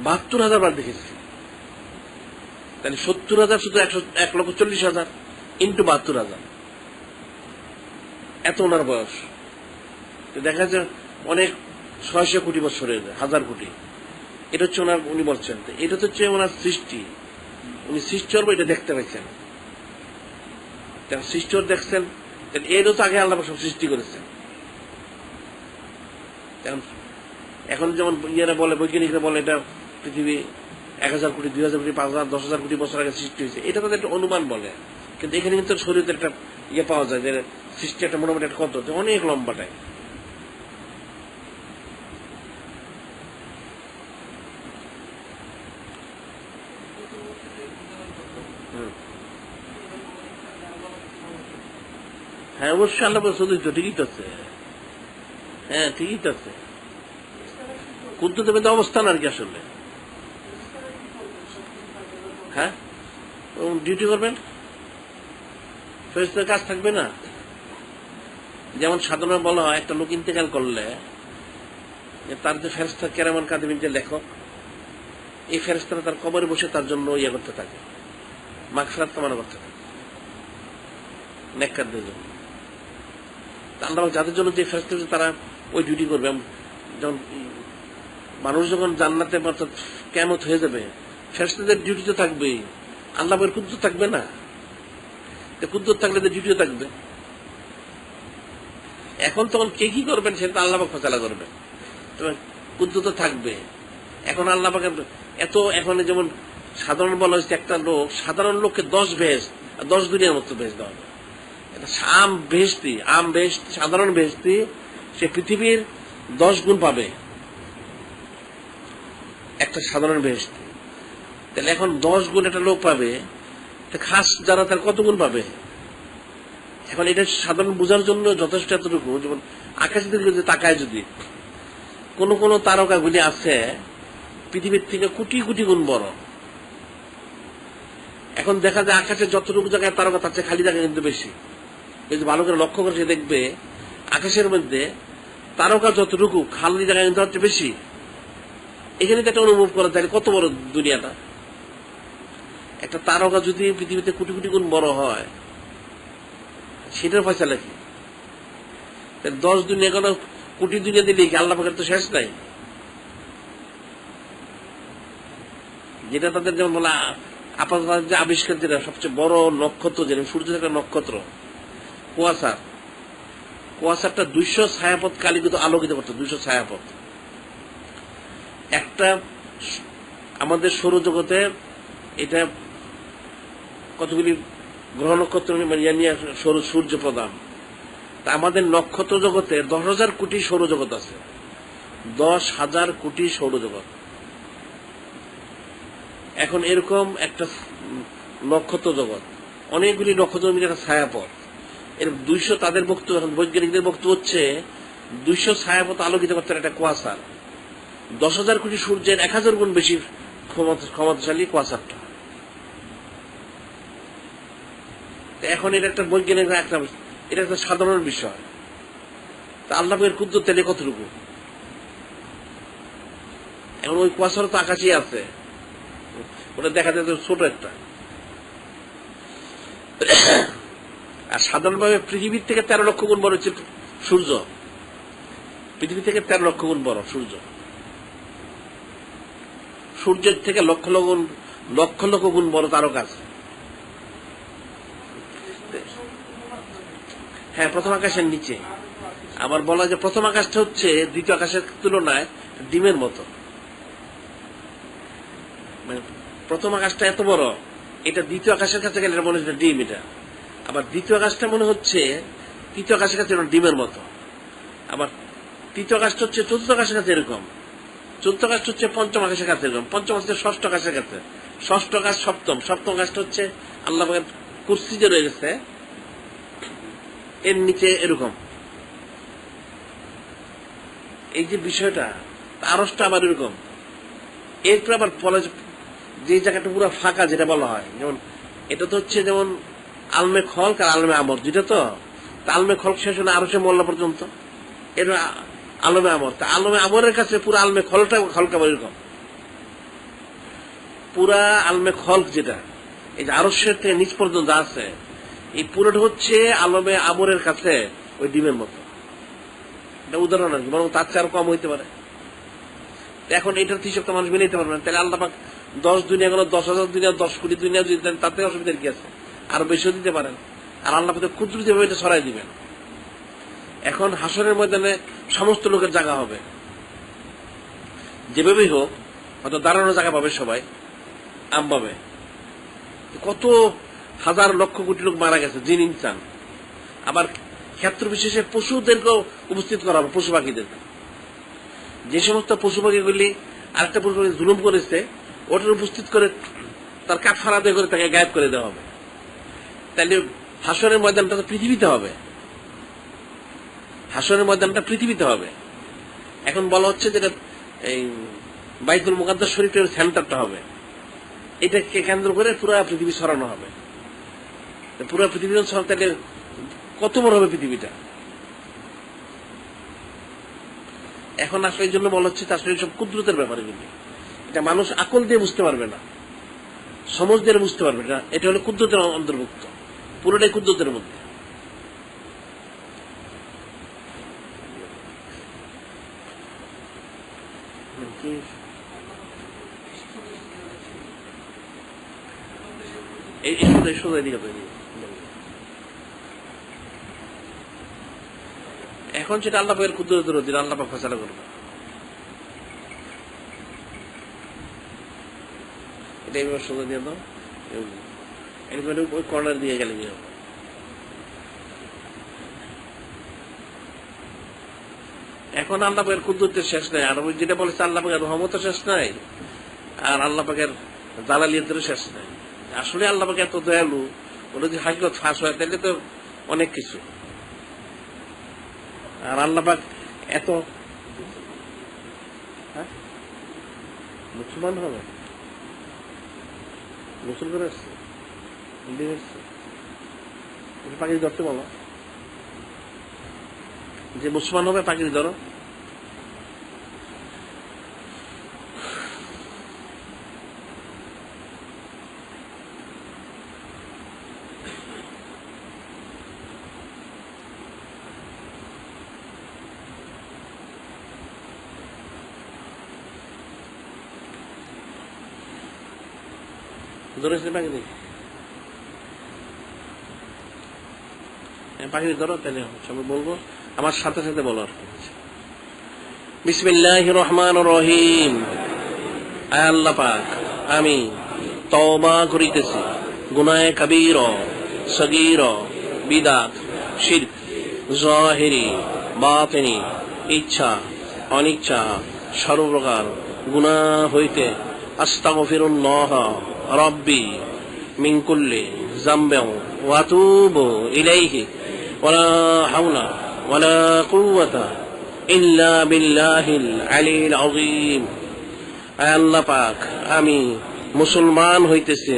72,000 বার দেখেছি। তাহলে 70,000 শুধু 1,40,000 ইন্টু 72,000, এত ওনার বয়স। দেখা যায় অনেক 600 কোটি বছরের, 1000 কোটি। এটা হচ্ছে ওনার, উনি বলছেন এটা হচ্ছে ওনার সৃষ্টি, উনি সৃষ্টির এটা দেখতে পাইছেন। সৃষ্টির দেখছেন, এরও তো আগে আল্লাহ সব সৃষ্টি করেছেন। এখন যেমন ইয়েরা বলে, বৈজ্ঞানিকরা বলে এটা পৃথিবী 1000 কোটি, 2000 কোটি, 5000, 10,000 কোটি বছর আগে সৃষ্টি হয়েছে, এটা তাদের একটা অনুমান বলে। কিন্তু এখানে কিন্তু শরীরের একটা ইয়ে পাওয়া যায় যে সৃষ্টি একটা মোটামুটি একটা কত অনেক লম্বাটায়। হ্যাঁ, অবশ্যই আল্লাহ শুধু তো ঠিকই তো আছে। হ্যাঁ, ঠিকই তো আছে। কুদ্দুতের মধ্যে অবস্থান আর কি আসলে। হ্যাঁ, ডিউটি করবেন, ফেরেশতাদের কাজ থাকবে না। যেমন সাধারণত বলা হয় একটা লোক ইন্তেকাল করলে তার যে ফেরেশতা কেরামান কাতিবিন যে লেখক, এই ফেরেশতারা তার কবরে বসে তার জন্য ইয়ে করতে থাকে, মাগফিরাত কামনা করতে থাকে নেককারদের জন্য। আল্লাহ যাদের জন্য যে ফেরেশতা তারা ওই ডিউটি করবে। যেমন মানুষ যখন জান্নাতে অর্থাৎ কিয়ামত হয়ে যাবে, ফেরেশতাদের ডিউটি তো থাকবেই, আল্লাহের কুদ্দুত থাকবে না। কুদ্দুত থাকলে তো ডিউটিও থাকবে। এখন তখন কে কি করবেন সেটা আল্লাহ পাক ফয়সালা করবেন, কুদ্দুত তো থাকবে। এখন আল্লাহ পাক এত, এখন যেমন সাধারণ বলা হয়েছে একটা লোক, সাধারণ লোককে 10 বেহেশত আর 10 দুনিয়ার মতো বেহেশত দেওয়া হবে। আম বেহেশতি, সাধারণ বেহেশতি, সে পৃথিবীর 10 গুণ পাবে একটা সাধারণ বেহেশতি। তাহলে এখন 10 গুণ একটা লোক পাবে, খাস যারা তার কত গুণ পাবে? এখন এটা সাধারণ বোঝার জন্য যথেষ্ট এতটুকু। যেমন আকাশের দিকে যদি তাকায়, যদি কোন কোন তারকাগুলি আছে পৃথিবীর থেকে কোটি কোটি গুণ বড়। এখন দেখা যায় আকাশে যতটুকু জায়গায় তারকা, তার চেয়ে খালি জায়গা কিন্তু বেশি। যদি ভালো করে লক্ষ্য করে সে দেখবে আকাশের মধ্যে তারকা যতটুকু, খালি জায়গা কিন্তু হচ্ছে বেশি। এখানে তো একটা অনুভব করা যায় কত বড় দুনিয়াটা। একটা তারকা যদি পৃথিবীতে কোটি কোটি গুণ বড় হয়, সেটার ফয়সালা কি? 10 দুনিয়া কোনো কোটি দুনিয়া দিলে কি আল্লাহ পাকের তো শেষ নাই? যেটা তাদের যেমন বলা আপাতত যে আবিষ্কার, যেটা সবচেয়ে বড় নক্ষত্র, যেটা সূর্য একটা নক্ষত্র, কুয়াশারটা 200 ছায়াপথ কালীকৃত আলোকিত করতো, 200 ছায়াপথ। একটা আমাদের সৌরজগতে এটা কতগুলি গ্রহ নক্ষত্র নিয়ে সূর্য প্রধান। তা আমাদের নক্ষত্র জগতে 10,000 কোটি সৌরজগৎ আছে, 10,000 কোটি সৌরজগৎ। এখন এরকম একটা নক্ষত্র জগৎ, অনেকগুলি নক্ষত্র মিলে একটা ছায়াপথ। এর 200, তাদের বক্তব্য, এখন বৈজ্ঞানিকদের বক্তব্য হচ্ছে 200 ছায়াপথ আলোকিত করতে একটা কুয়াশার 10,000 কোটি সূর্যের 1000 গুণ বেশি ক্ষমতাশালী কুয়াশারটা। এখন এটা একটা বৈজ্ঞানিক এটা একটা সাধারণ বিষয়। তা আল্লাহের কুদ্দুত তেলে কতটুকু? এখন ওই কুয়াশার তো আকাশেই আছে, ওটা দেখা যায় ছোট একটা। আর সাধারণভাবে পৃথিবীর থেকে 13 লক্ষ গুণ বড় হচ্ছে সূর্য। পৃথিবী থেকে 13 লক্ষ গুণ বড় সূর্য। সূর্যের থেকে লক্ষ লক্ষ গুণ বড় তারকা আছে। হ্যাঁ, প্রথম আকাশের নিচে। আবার বলা যায় প্রথম আকাশটা হচ্ছে দ্বিতীয় আকাশের তুলনায় ডিমের মতো, প্রথম আকাশটা এত বড়, এটা দ্বিতীয় আকাশের কাছে গেলে মনে হচ্ছে ডিম, এটা আবার দ্বিতীয় আকাশটা মনে হচ্ছে তৃতীয় আকাশের কাছে ডিমের মতো, আবার তৃতীয় আকাশটা হচ্ছে চতুর্থ আকাশের কাছে এরকম, চতুর্থ আকাশটা হচ্ছে পঞ্চম আকাশের কাছে এরকম, পঞ্চম হচ্ছে ষষ্ঠ আকাশের কাছে, ষষ্ঠ আকাশ সপ্তম, সপ্তম আকাশটা হচ্ছে আল্লাহ পাকের কুরসি যে রয়ে গেছে এর নিচে এরকম। এই যে বিষয়টা, আরশটা আবার এরকম। এরপর আবার বলে যে জায়গাটা পুরো ফাঁকা যেটা বলা হয়, যেমন এটা তো হচ্ছে যেমন আলমে খলক আর আলমে আমর দুইটা, তো আলমে খলক শেষ হলে আরশে মোল্লা পর্যন্ত, এটা আলমে আমর। তা আলমে আমরের কাছে পুরো আলমে খলক আবার এরকম, পুরা আলমে খলক যেটা এই যে আরশের থেকে নিচ পর্যন্ত আছে, এই পুরোটা হচ্ছে আলমে আমরের কাছে ওই ডিমের মতো। এটা উদাহরণ আর কি, বরং তার চেয়ে আরো কম হইতে পারে। এখন এটার হিসাব তো মানুষ মিলাইতে পারবে না। তাহলে আল্লাহ পাক 10 দুনিয়া গেল, 10,000 দুনিয়া, 10 কোটি দুনিয়া যদি দেন, তাতে অসুবিধার কি আছে? আরো বেশিও দিতে পারেন। আর আল্লাহ পাক কুদরতি ভাবে এটা ছড়াই দিবেন। এখন হাসরের ময়দানে সমস্ত লোকের জায়গা হবে, যেভাবেই হোক, হয়তো দাঁড়ানোর জায়গা পাবে সবাই, আম পাবে। কত হাজার লক্ষ কোটি লোক মারা গেছে, জিন ইনসান। আবার ক্ষেত্র বিশেষে পশুদেরকেও উপস্থিত করা হবে, পশু পাখিদেরকে। যে সমস্ত পশু পাখিগুলি আরেকটা পশু পাখি জুলুম করেছে, ওটার উপস্থিত করে তার কাফারা দিয়ে করে তাকে গায়েব করে দেওয়া হবে। তাহলে হাসরের ময়দানটা তো পৃথিবীতে হবে, হাসরের ময়দানটা পৃথিবীতে হবে। এখন বলা হচ্ছে যেটা এই বাইতুল মুকাদ্দাস শরীফের সেন্টারটা হবে, এটাকে কেন্দ্র করে পুরো পৃথিবী ছড়ানো হবে। পুরো পৃথিবী তাহলে কত বড় হবে পৃথিবীটা। এখন আসলে এই জন্য বলা হচ্ছে আসলে সব কুদরতের ব্যাপার, এগুলি এটা মানুষ আকল দিয়ে বুঝতে পারবে না, সমঝ দিয়ে বুঝতে পারবে না। এটা হলো কুদরতের অন্তর্ভুক্ত, পুরোটাই কুদরতের মধ্যে। এখন সেটা আল্লাহ পাকের কুদরতের অধীন, আল্লাহ পাক ফয়সালা করবে। এটা এবার সোজা দিয়ে দাও, ওই কর্নার দিয়ে গেলে কি হবে? এখন আল্লাহ পাকের কুদরতের শেষ নাই, আর ওই যেটা বলেছে আল্লাহ পাকের রহমতের শেষ নাই, আর আল্লাহ পাকের জালালিয়াতেরও শেষ নাই। আসলে আল্লাহ পাক এত দয়ালু, ওটা যদি হাকিকত ফাঁস হয় তাহলে তো অনেক কিছু। আর আল্লাহ পাক এত মুসলমান হবে, গোসল করে আসছে, পাখির ধরতে বলো, যে মুসলমান হবে পাখির ধরো। ধরেছে পাখি, পাখি ধরো, তাহলে সবাই বলবো আমার সাথে সাথে বলো। বিসমিল্লাহির রহমানির রহিম। আল্লাহ পাক আমি তওবা করিতেছি গুনাহে কাবীরা, সগীরা, বিদআত, শিরক, যাহিরি, বাতিনি, ইচ্ছা অনিচ্ছা সর্বপ্রকার গুনাহ হইতে। আস্তাগফিরুল্লাহ রব্বি মিন কুল্লি যামবিন ওয়া আতুবু ইলাইহি ওয়ালা হাওলা ওয়ালা কুওয়াতা ইল্লা বিল্লাহিল আলিয়্যিল আযীম। আল্লাহ পাক আমি মুসলমান হইতেছি,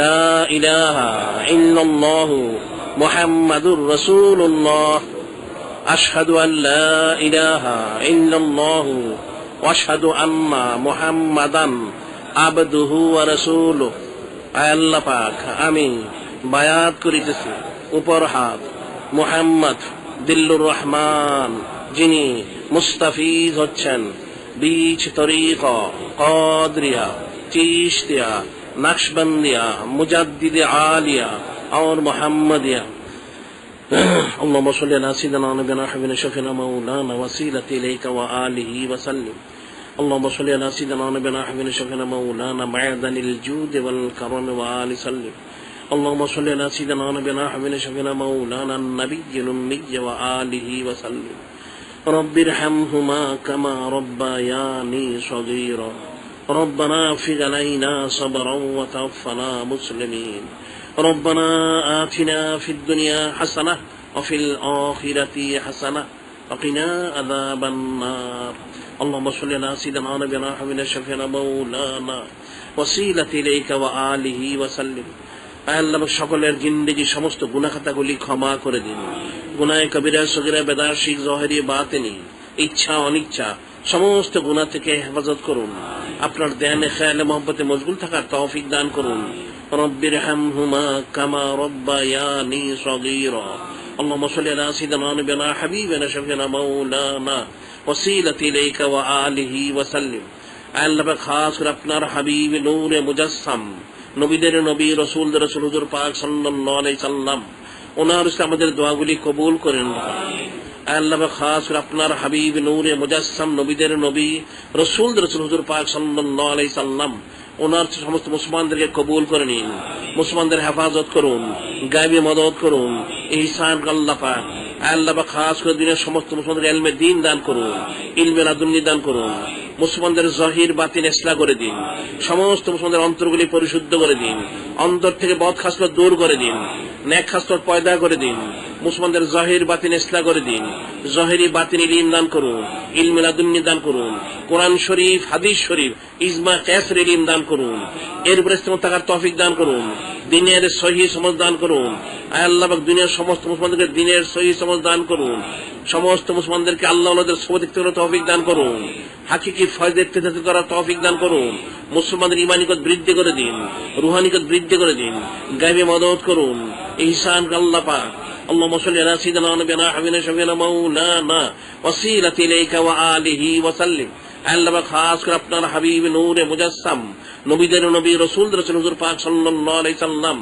লা ইলাহা ইল্লাল্লাহু মুহাম্মাদুর রাসূলুল্লাহ, আশহাদু আন লা ইলাহা ইল্লাল্লাহু ওয়া আশহাদু আন্না মুহাম্মাদান আবদুহু ওয়া রাসূলুহু। আল্লাহ পাক আমি বায়াত করিতেছি উপর হাত মুহাম্মদ দিল্লুর রহমান, যিনি মুস্তাফিজ হচ্ছেন বীজ তরিকা কাদরিয়া, চিশতিয়া, নকশবন্দিয়া, মুজাদ্দিদে আলিয়া और मुहम्मदिया। अल्लाहुम्मा सल्लि अला सय्यिदिना नबियिना हबीबिना शफीना मौलाना वसीलति इलैका व आलिहि व सल्लिम اللهم صل على سيدنا ونبينا حبيبنا شفينا مولانا معدن الجود والكرم وآل سلم اللهم صل على سيدنا ونبينا حبيبنا شفينا مولانا النبي الأمي وآله وسلم رب ارحمهما كما ربياني صغيرا ربنا اغفر علينا صبرا وتوفنا مسلمين ربنا آتنا في الدنيا حسنة وفي الآخرة حسنة وقنا عذاب النار اللهم صل على سيدنا ونبينا حبيبنا شفينا مولانا وسيلة إليك وآله وسلم আল্লাহ সকলের জিন্দেগি সমস্ত গুনাহ খাতাগুলি ক্ষমা করে দিন। গুনাহে কবিরা সগীরা বেদাশিক জহেরি বাতিনি ইচ্ছা অনিচ্ছা সমস্ত গুনাহ থেকে হেফাজত করুন। আপনার ধ্যানে খেয়ালে মহব্বতে মশগুল থাকার তৌফিক দান করুন। রব্বিরহামহুমা কামা রব্বায়ানি সগীরা اللهم صل على سيدنا ونبينا حبيبنا شفينا مولانا وسيلة إليك وآله وسلم আল্লাহ খাস করে আপনার হাবিব নূরে মুজাসসাম নবীদের নবী রাসূলদের রাসূল হুজুর পাক সাল্লাল্লাহু আলাইহি সাল্লাম ওনার কাছে আমাদের দোয়াগুলি কবুল করেন। আল্লাহ খাস করে আপনার হাবিব নূরে মুজাসসাম নবীদের নবী রাসূলদের রাসূল হুজুর পাক সাল্লাল্লাহু আলাইহি সাল্লাম ওনার সমস্ত মুসলমানদেরকে কবুল করে নিন। মুসলমানদের হেফাজত করুন, গায়বী মদদ করুন, ইহসান আল্লাহ পাক আল্লাহ খাস করে দিনের সমস্ত মুসলমানদের ইলমে দ্বীন দান করুন, ইলমে লাদুন্নি দান করুন। মুসলমানদের জাহির বাতিন ইসলাহ করে দিন। সমস্ত মুসলমানদের অন্তরগুলি পরিশুদ্ধ করে দিন। অন্তর থেকে বদ খাসলত দূর করে দিন, নেক খাসলত পয়দা করে দিন। মুসলমানদের জাহির বাতিন ইসলাহ করে দিন। জাহিরি বাতিন ইলম দান করুন, ইলমে লাদুন্নি দান করুন। কোরআন শরীফ, হাদিস শরীফ, ইজমা কিয়াসের ইলম দান করুন। এর উপরে ইস্তেমাল থাকার তৌফিক দান করুন। দিনের সহিহ সমঝ দান করুন। আল্লাহ পাক দুনিয়ার সমস্ত মুসলমানদেরকে দিনের সহিহ সমঝ দান করুন। সমস্ত মুসলমানদেরকে আল্লাহ ওনাদের সবর দেখতে করার তৌফিক দান করুন। হাকিকি ফয়জ দেখতে করার তৌফিক দান করুন। মুসলমানদের ঈমানিকত বৃদ্ধি করে দিন, রুহানিকত বৃদ্ধি করে দিন, গায়বী মদদ করুন। ইহসান আল্লাহ পাক اللهم صل على سيدنا ونبينا حبيبنا شفينا مولانا وسيلة إليك وآله وسلم আল্লাহ খাস করে আপনার হাবিব নূরে মুজাসসাম নবীদের নবী রাসূলদের রাসূল হুজুর পাক সাল্লাল্লাহু আলাইহি সাল্লাম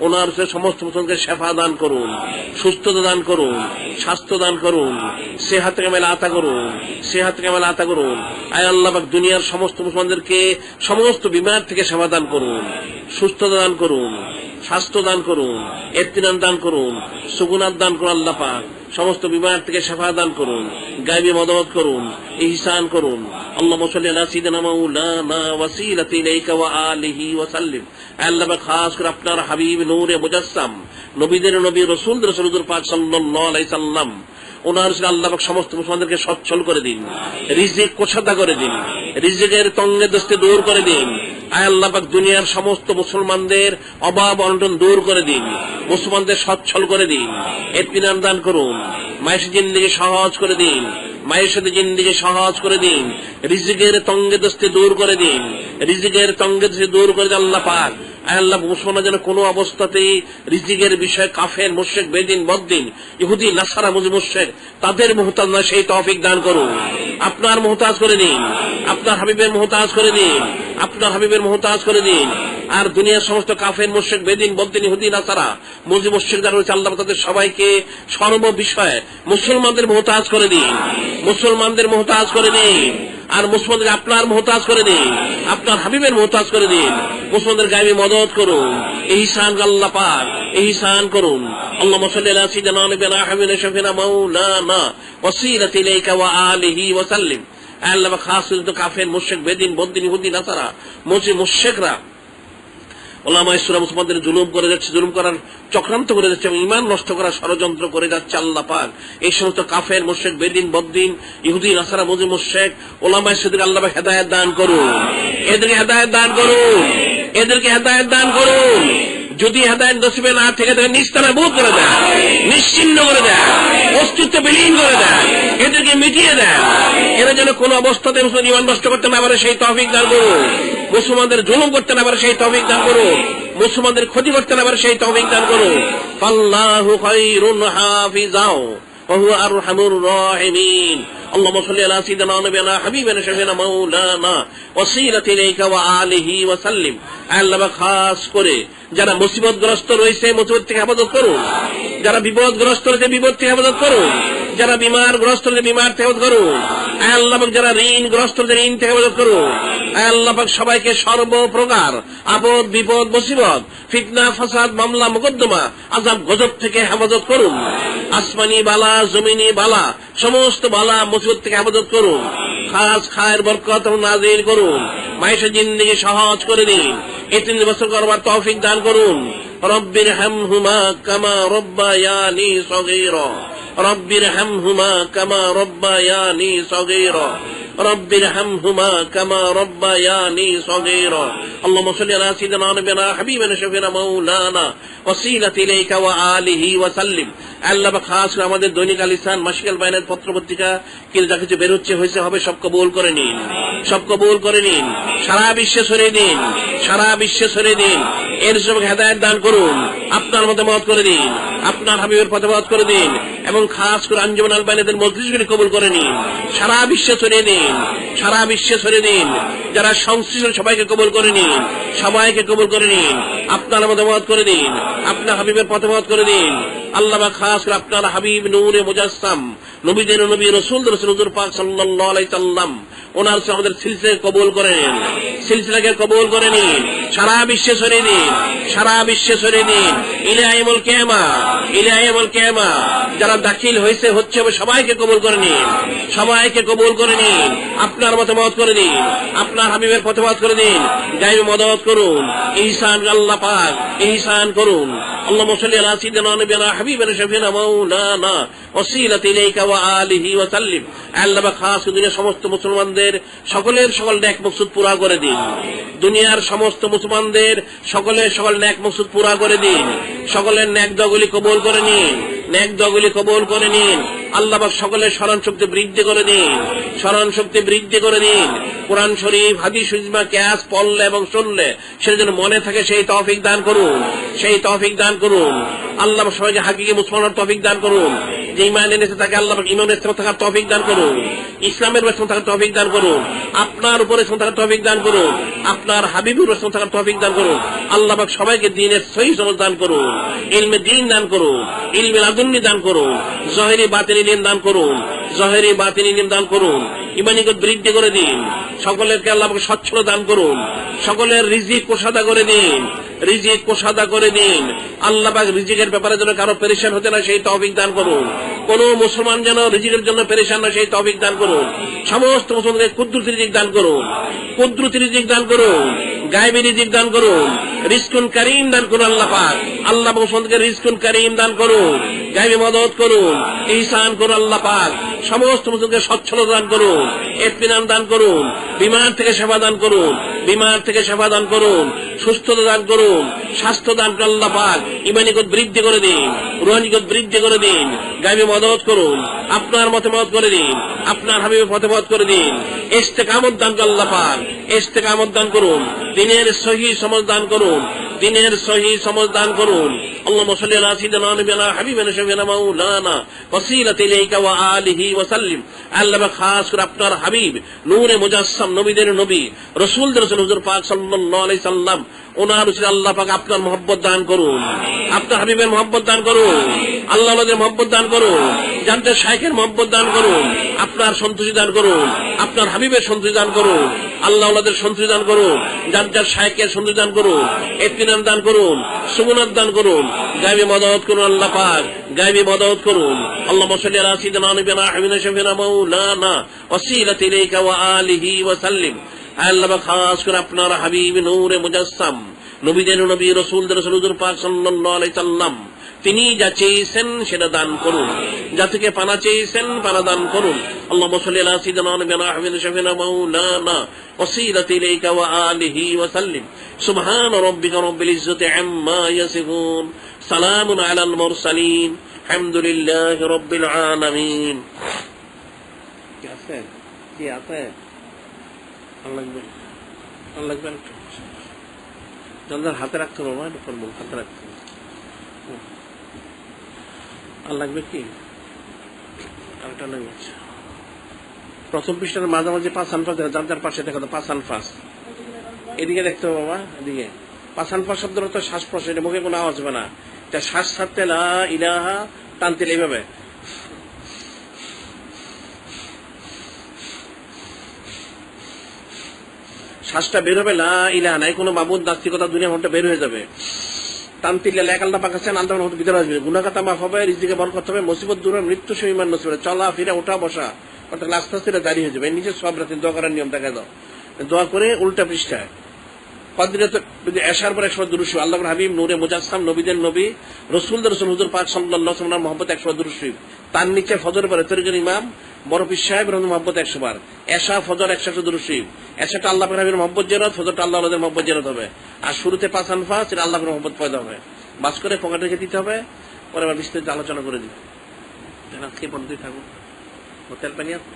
ওনার সমস্ত মুসলমানকে শেফা দান করুন, সুস্থতা দান করুন, স্বাস্থ্য দান করুন, সেহাত কামেল আতা করুন, সেহাত কামেল আতা করুন। আয় আল্লাহ পাক দুনিয়ার সমস্ত মুসলমানদেরকে সমস্ত বিমার থেকে সেবা দান করুন, সুস্থতা দান করুন, স্বাস্থ্য দান করুন, ইত্তিনান দান করুন, সুকুনাত দান করুন। আল্লাহ পাক সমস্ত বিমার থেকে শেফা দান করুন, গায়বী মদদ করুন, ইহসান করুন। আল্লাহুম্মা সাল্লি আলা সাইয়্যিদিনা মাওলানা ওয়াসিলাতি ইলাইকা ওয়া আলিহি ওয়া সাল্লিম। আল্লাহ পাক খাস করে আপনার হাবিব নূরে মুজাসসাম নবীদের নবী রাসূলদের রাসূল হুজুর পাক সাল্লাল্লাহু আলাইহি সাল্লাম ওনার আল্লাহ পাক সমস্ত মুসলমানদেরকে সচ্ছল করে দিন, রিজিক কোষাদা করে দিন, রিজিকের তঙ্গে দস্তে দূর করে দিন। আয় আল্লাহ পাক দুনিয়ার সমস্ত মুসলমানদের অভাব অনটন দূর করে দিন, মুসলমানদের সচ্ছল করে দিন, ইত্মিনান দান করুন, মায়ের জিন্দেগি সহজ করে দিন, মায়ের সাথে জিন্দেগি সহজ করে দিন, রিজিকের তঙ্গে দস্তে দূর করে দিন, রিজিকের তঙ্গে দস্তে দূর করে দিন। আল্লাহ পাক আল্লাহ মুসলমান যেন কোনো অবস্থাতেই রিজিকের বিষয়ে কাফের মুশরিক বেদিন বদ্দিন ইহুদি নাসারা মুশরিক তাদের মুহতাজ নয় সেই তৌফিক দান করুন। আপনার মুহতাজ করে দিন, আপনার হাবিবের মুহতাজ করে দিন, আপনার হাবিবের মুহতাজ করে দিন। আর দুনিয়ার সমস্ত কাফের মুশরিক বেদিন বদ্দিন ইহুদি নাসারা মুশরিক যারা রয়েছে আল্লাহ তাদের সবাইকে সর্ব বিষয়ে মুসলমানদের মুহতাজ করে দিন, মুসলমানদের মুহতাজ করে দিন। আর মুসলমানদের আপনার মুহতাজ করে দিন, আপনার হাবিবের মুহতাজ করে দিন। মুসলমানদের গায়বী মদদ করুন, ইহসান আল্লাহ পাক ইহসান করুন। আল্লাহুম্মা সাল্লি আলা সাইয়্যিদিনা ওয়া হাবিবিনা শাফিনা মাওলানা ওয়াসিলাতি ইলাইকা ওয়া আলিহি ওয়া সাল্লিম। আল্লাহ খাস করে কাফের মুশরিক বেদিন বদ্দিন ইহুদি নাসারা মুশরিকরা ওলামায়ে সুরা মুসলমানদের জুলুম করে যাচ্ছে, জুলুম করার চক্রান্ত করে যাচ্ছে এবং ঈমান নষ্ট করার ষড়যন্ত্র করে যাচ্ছে। আল্লাহ পাক এই সমস্ত কাফের মুশরিক বেদিন বদ্দিন ইহুদি নাসারা মুশরিক ওলামায়ে সুদের আল্লাহ পাক হেদায়েত দান করুন, এদেরকে হেদায়েত দান করুন, এদেরকে হেদায়েত দান করুন। যদি হেদায়েত নসিবে না থেকে তাকে নিস্তানাবুদ করে দেয়, নিশ্চিহ্ন করে দেয়, অস্তিত্ব বিলীন করে দেয়, এদেরকে মিটিয়ে দেয়। এরা যেন কোনো অবস্থাতে মুসলমান ঈমান নষ্ট করতে না পারে সেই তৌফিক দান করুন, মুসলমানদের জুলুম করতে না পারে সেই তৌফিক দান করুন, মুসলমানদের ক্ষতি করতে না পারে সেই তৌফিক দান করুন। আল্লাহু খায়রুন হাফিজাও ওয়া হুয়া আরহামুর রাহিমিন। اللهم صل على سيدنا ونبينا حبيبنا شفينا مولانا وسيلة إليك وآله وسلم। আল্লাহ খাস করে যারা মুসিবতগ্রস্ত রয়েছে মুসিবত থেকে হেফাজত করুন, যারা বিপদগ্রস্ত রয়েছে বিপদ থেকে হেফাজত করুন, যারা বিমারগ্রস্তদের বিমার থেকে হেফাজত করুন। আল্লাহ পাক যারা ঋণগ্রস্তদের ঋণ থেকে হেফাজত করুন। আল্লাহ পাক সবাইকে সর্বপ্রকার আপদ বিপদ মুসিবত ফিতনা ফাসাদ মামলা মোকদ্দমা আযাব গজব থেকে হেফাজত করুন। আসমানি বালা জমিনি বালা সমস্ত বালা মুসিবত থেকে হেফাজত করুন। খাস খায়ের বরকত নাজিল করুন। মায়ের জিন্দেগি সহজ করে দিন। এই 3 বছর করবার তৌফিক দান করুন। রব্বির হামহুমা কামা রব্বায়ানি সগীরা রব্বির হামহুমা কামা রব্বায়ানি সগীরা রব্বির হামহুমা কামা রব্বায়ানি সগীরা। আল্লাহুম্মা সাল্লি আলা সাইয়্যিদিনা নাবিয়িনা হাবিবিনা শাফিনা মাওলানা ওয়াসিলাতি ইলাইকা ওয়া আলিহি ওয়া সাল্লিম। আল্লাহ পাক খাস করে আমাদের দৈনিক আল ইহসান মাসিকাল বায়ানের পত্র পত্রিকা কি যা কিছু বের হচ্ছে হয়েছে হবে সব কবুল করে নিন, সব কবুল করে নিন। সারা বিশ্বে ছড়িয়ে দিন, সারা বিশ্বে ছড়িয়ে দিন। এর সব হেদায়েত দান করুন। আপনার মতামত করে দিন, আপনার হাবিবের মতামত করে দিন এবং খাস করে আঞ্জুমান আল বায়ানের মজলিসগুলি কবুল করে নিন। সারা বিশ্বে ছড়িয়ে দিন, সারা বিশ্বে ছড়িয়ে দিন। যারা সংশ্লিষ্ট সবাইকে কবুল করে নিন, সবাইকে কবুল করে নিন। আপনার মতামত করে দিন, আপনার হাবিবের মতামত করে দিন। আল্লাহ পাক খাস করে আপনার হাবিব নূরে মুজাসসাম নবীদের নবী রাসূলদের রাসূল হুজুর পাক সাল্লাল্লাহু আলাইহি সাল্লাম ওনার সাথে আমাদের সিলসিলাকে কবুল করে নিন, সিলসিলাকে কবুল করে নিন। সারা বিশ্বে ছড়িয়ে দিন, সারা বিশ্বে ছড়িয়ে দিন। ইলা ইয়াউমুল কিয়ামা, ইলা ইয়াউমুল কিয়ামা যারা দাখিল হয়েছে হচ্ছে সবাইকে কবুল করে নিন, সবাইকে কবুল করে নিন। আপনার মতামত করে দিন, আপনার হাবিবের মতামত করে দিন। গায়বে মদত করুন, ইহসান আল্লাহ পাক ইহসান করুন। আল্লাহুম্মা সাল্লি আলা সাইয়্যিদিনা নাবিয়িনা হাবিবিনা শাফিনা মাওলানা ওয়াসিলাতি ইলাইকা ওয়া আলিহি ওয়া সাল্লিম। আল্লাহ পাক খাস করে দুনিয়ার সমস্ত মুসলমানদের সকলের সকল নেক মকসুদ পুরা করে দিন। দুনিয়ার সমস্ত মুসলমানদের সকলের সকল নেক মকসুদ পুরা করে দিন। সকলের নেক দোয়াগুলি কবুল করে নিন, নেক দোয়াগুলি কবুল করে নিন। আল্লাহ পাক সকলের স্মরণ শক্তি বৃদ্ধি করে দিন, স্মরণ শক্তি বৃদ্ধি করে দিন। কোরআন শরীফ হাদিস ইজমা কিয়াস পড়লে এবং শুনলে সেটা যেন মনে থাকে সেই তৌফিক দান করুন, সেই তৌফিক দান করুন। আল্লাহ পাক সবাইকে হাকিকি মুসলমানের তৌফিক দান করুন। যে ঈমান এনেছে তাকে আল্লাহ পাক ঈমানের সাথে থাকার তৌফিক দান করুন, ইসলামের সাথে থাকার তৌফিক দান করুন, আপনার উপরে সাথে থাকার তৌফিক দান করুন, আপনার হাবিবের সাথে থাকার তৌফিক দান করুন। আল্লাহ পাক সবাইকে দ্বীনের সহিহ সমঝ দান করুন, ইলমে দ্বীন দান করুন, ইলমে লাদুন্নি দান করুন, যাহিরি বাতিনি ইলম দান করুন, যাহিরি বাতিনি ইলম দান করুন। ঈমানিয়ত বৃদ্ধি করে দিন। সকলেরকে আল্লাহ পাক সচ্ছল দান করুন। সকলের রিজিক কোষাদা করে দিন, রিজিক কোষাদা করে দিন। আল্লাহ পাক রিজিকের ব্যাপারে যেন কারো পেরেশান হতে না সেই তৌফিক দান করুন। কোন মুসলমান যেন রিজিকের জন্য পেরেশান না সেই তৌফিক দান করুন। সমস্ত মুসলমানকে কুদরতি রিজিক দান করুন, কুদরতি রিজিক দান করুন, গায়বী রিজিক দান করুন, রিজকুন কারীম দান করুন। আল্লাহ পাক আল্লাহ পাক মুসলমানকে রিজকুন কারীম দান করুন, গায়বী মদত করুন, ইহসান করুন। আল্লাহ পাক সমস্ত মুসলমানকে সচ্ছলতা দান করুন, ইত্মিনান দান করুন, বিমার থেকে সেবা দান করুন, বিমার থেকে সেবা দান করুন, সুস্থতা দান করুন, স্বাস্থ্য দান করুন। আল্লাহ পাক ঈমানিয়ত বৃদ্ধি করে দিন, রুহানিয়ত বৃদ্ধি করে দিন, গায়বী মদত করুন, আপনার মতামত করে দিন, আপনার হাবিবের মতামত করে দিন। ইস্তেকামত দান করুন। আল্লাহ পাক ইস্তেকামত দান করুন, দ্বীনের সহিহ সমঝ দান করুন, দ্বীনের সহিহ সমঝ দান করুন। আল্লাহুম্মা সাল্লি আলা সাইয়্যিদিনা নাবিয়িনা হাবিবিনা শাফিনা মাওলানা ওয়াসিলাতি ইলাইকা ওয়া আলিহি ওয়া সাল্লিম। আল্লাহ পাক খাস করে আপনার হাবিব নূরে মুজাসসাম নবীদের নবী রাসূলদের রাসূল হুজুর পাক সাল্লাল্লাহু আলাইহি সাল্লাম ওনার উচিত আল্লাহ পাক আপনার মহব্বত দান করুন, আপনার হাবিবের মহব্বত দান করুন, আল্লাহ ওয়ালাদের মহব্বত দান করুন, জান্নাতের শাইখের মহব্বত দান করুন, আপনার সন্তুষ্টি দান করুন, আপনার হাবিবের সন্তুষ্টি দান করুন, আল্লাহ ওয়ালাদের সন্তুষ্টি দান করুন, জান্নাতের শাইখের সন্তুষ্টি দান করুন, ইত্মিনান দান করুন, সুমনাত দান করুন, গায়বী মদত করুন। আল্লাহ পাক গায়বী মদত করুন। আল্লাহুম্মা সাল্লি আলা সাইয়্যিদিনা নাবিয়িনা হাবিবিনা শাফিনা মাওলানা ওয়াসিলাতি ইলাইকা ওয়া আলিহি ওয়া সাল্লিম। আল্লাহ পাক খাস করে আপনার হাবিব নূরে মুজাসসাম নবীদের নবী রাসূলদের রাসূল হুজুর পাক সাল্লাল্লাহু আলাইহি সাল্লাম তিনি যা চেয়েছেন সেটা দান করুন, যা থেকে পানা চেয়েছেন পানা দান করুন। আল্লাহুম্মা সাল্লি আলা সাইয়্যিদিনা নাবিয়িনা হাবিবিনা শাফিনা মাওলানা ওয়াসিলাতি ইলাইকা ওয়া আলিহি ওয়া সাল্লিম। সুবহানা রাব্বিকা রাব্বিল ইজ্জাতি আম্মা ইয়াসিফুন, সালামুন আলাল মুরসালিন, আলহামদুলিল্লাহি রাব্বিল আলামিন। কি আছে? কি আছে? আল্লাহ জলদার হাতে রাখতে হবে, হাতে রাখতে হবে। আর লাগবে কি আরেকটা লাগবে। প্রথম পৃষ্ঠার মাঝামাঝি পাঁচ আনফাস যার পাশে দেখা তো পাঁচ আনফাস এদিকে দেখতে হবে বাবা, এদিকে পাঁচ আনফাস শব্দ তো শ্বাস প্রশ্বাস, এটা মুখে কোনো আওয়াজ হবে না। শ্বাস ছাড়তে লা ইলাহা টানতে এইভাবে শ্বাসটা বের হবে, লা ইলাহা নাই কোনো মাবুদ নাস্তিকতা দুনিয়া মনটা বের হয়ে যাবে। তান্তিল্লা এক আল্লাহ পাক আছেন, আল্লাহ ভিতরে আসবে, গুনাহগাতা মাফ হবে, রিজিকে বরকত হবে, মুসিবত দূর হবে, মৃত্যু সীমান নসিব হবে, চলা ফিরা ওঠা বসা অর্থাৎ আস্তে আস্তে এটা জারি হয়ে যাবে। নিজের সব রাতে দোয়া করার নিয়ম দেখা দাও, দোয়া করে উল্টা পৃষ্ঠায় এশার পর 100 দুরূদ শরীফ, আল্লাহর হাবিব নূরে মুজাসসাম, নবীদের নবী, রাসূলদের রাসূল হুজুর পাক সাল্লাল্লাহু আলাইহি ওয়াসাল্লাম মহব্বত 100 দুরূদ শরীফ। তার নিচে ফজরের পরে তরিকার ইমাম বড় পীর সাহেব রহমতুল্লাহ মহব্বত 100 বার। এশা ফজর 100 দুরূদ শরীফ। এশাটা আল্লাহ পাকের হাবিবের মহব্বত জিয়ারত, ফজরটা আল্লাহ ওয়ালাদের মহব্বত জিয়ারত হবে। আর শুরুতে 5 আনফাস এটা আল্লাহর মহব্বত পয়দা হবে। বাস করে পকেটে রেখে দিতে হবে, পরে আবার বিস্তারিত আলোচনা করে দিবে। আজকে পদ্ধতি থাকুন হোটেল পানি আছে।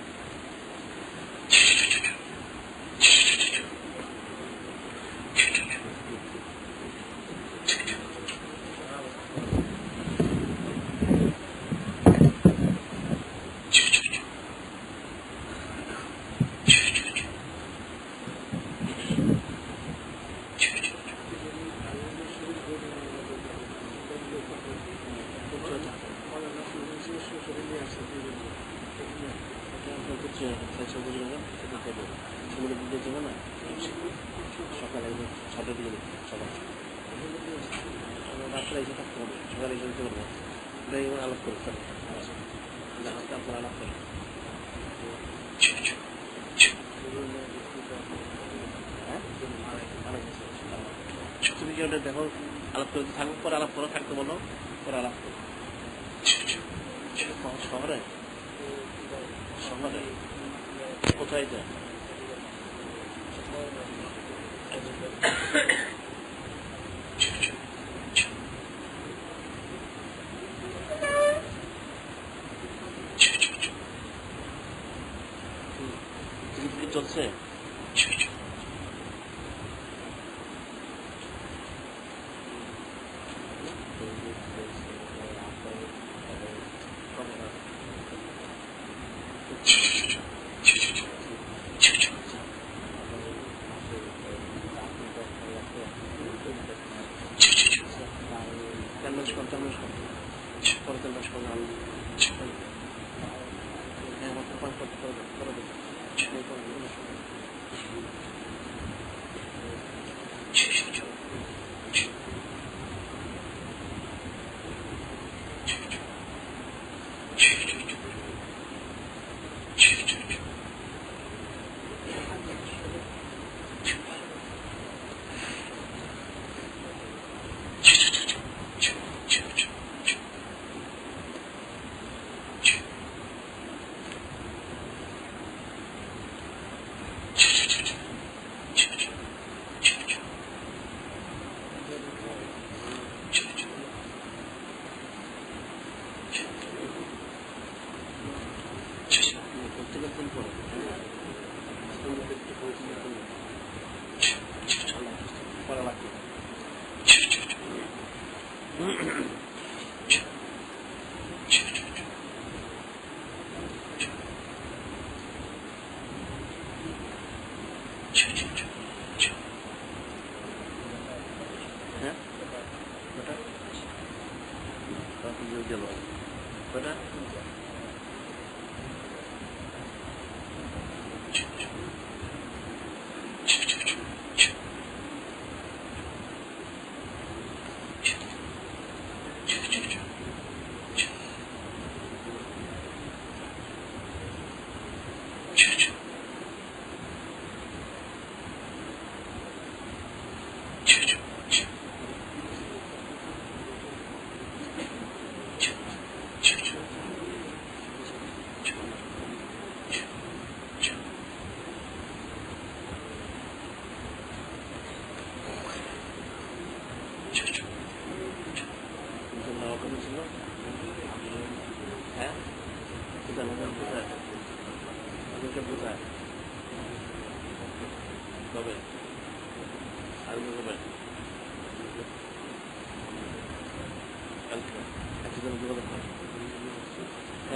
সকালে 6টার দিকে সকাল রাত্রে এসে থাকতে হবে, সকালে এসে দিতে পারবো, আলাপ করতে হবে, আপনার আলাপ করেন। তুমি কি ওটা দেখো, আলাপ করতে থাকবো, পরে আলাপ করো, থাকতে বলো, পরে আলাপ করো। শহরে শহরে কোথায় যায়? চলছে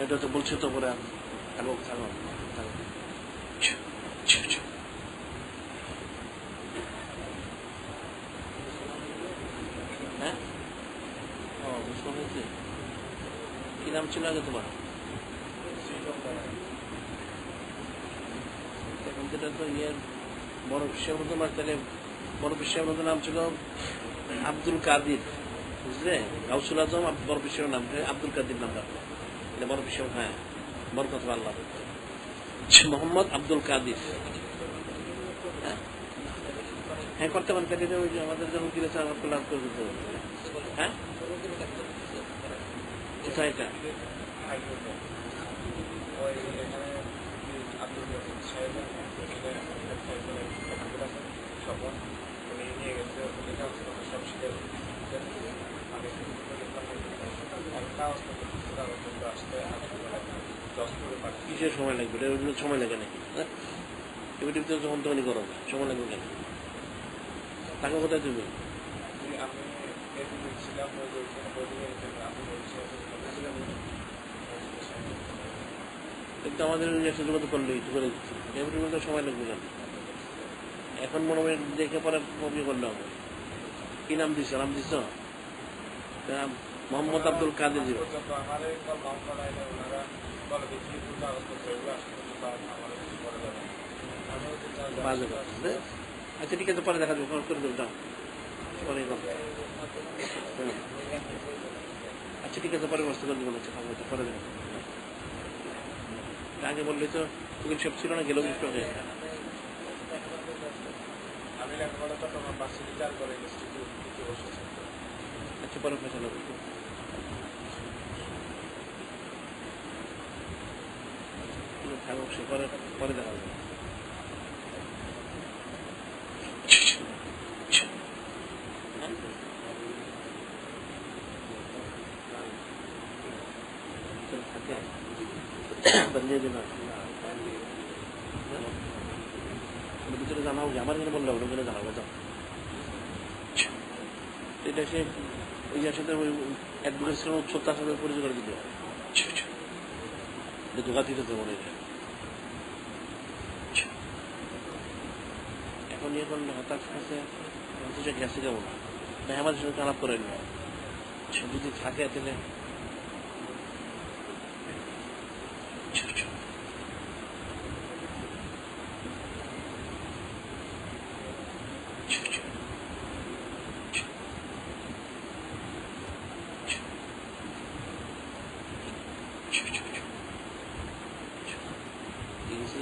এটা তো বলছে তো পরে হ্যাঁ, ও বুঝতে হয়েছে। কি নাম ছিল আগে তোমার? এখন যেটা তো ইয়ের বড় বিশ্বের মতো তাহলে বড় বিশ্বের মতো নাম ছিল আব্দুল কাদির, বুঝলে? গাউসুল আজম বড় বিশ্বের নাম আব্দুল কাদির নাম রাখলো, এটা বড় বিশ্ব। হ্যাঁ, বড় কথা আল্লাহ মোহাম্মদ আব্দুল কাদির। হ্যাঁ, করতে পারেন। তাহলে ওই যে আমাদের যখন কিনেছে আমার লাভ করে দিতে হবে। হ্যাঁ, কোথায় এটা? কিসের সময় লাগবে? এটার জন্য সময় লাগে নাকি? ইউটিউব তো যখন তখনই করো, সময় লাগবে কেন? টাকা কোথায় তুমি? কিন্তু আমাদের একটা যোগাযোগ করলেই করে দিচ্ছি, এমনি তো সময় লাগবে কেন? এখন মনে হয় দেখে পরে কপি করলে হবে। কি নাম দিচ্ছ? নাম দিচ্ছ মোহাম্মদ আব্দুল কাদের। আচ্ছা, ঠিক আছে, পরে দেখা যাবে, করে দেবো, দাও পরে। আচ্ছা, ঠিক আছে, পরে ব্যবস্থা করে দেবো। আচ্ছা, পরে দেবো। আগে বললে তো উকিল সব ছিল না, গেল একটু আগে। আচ্ছা, পরে ফেসলা করবো। থাকুক, সে পরে দেখা যাবে। ভিতরে জানাও, আমার এখানে বললে ওখানে জানাবো। যাও, এটা সে ওই সাথে ওই অ্যাডভোকেট উৎসবটার সাথে পরিচয় করে দিতে হবে। ধোকা দিতে দেবো না। এখন এখন হতাশ কাছে গেছে কেমন না, আমাদের সঙ্গে খারাপ করেন না। যদি থাকে তাহলে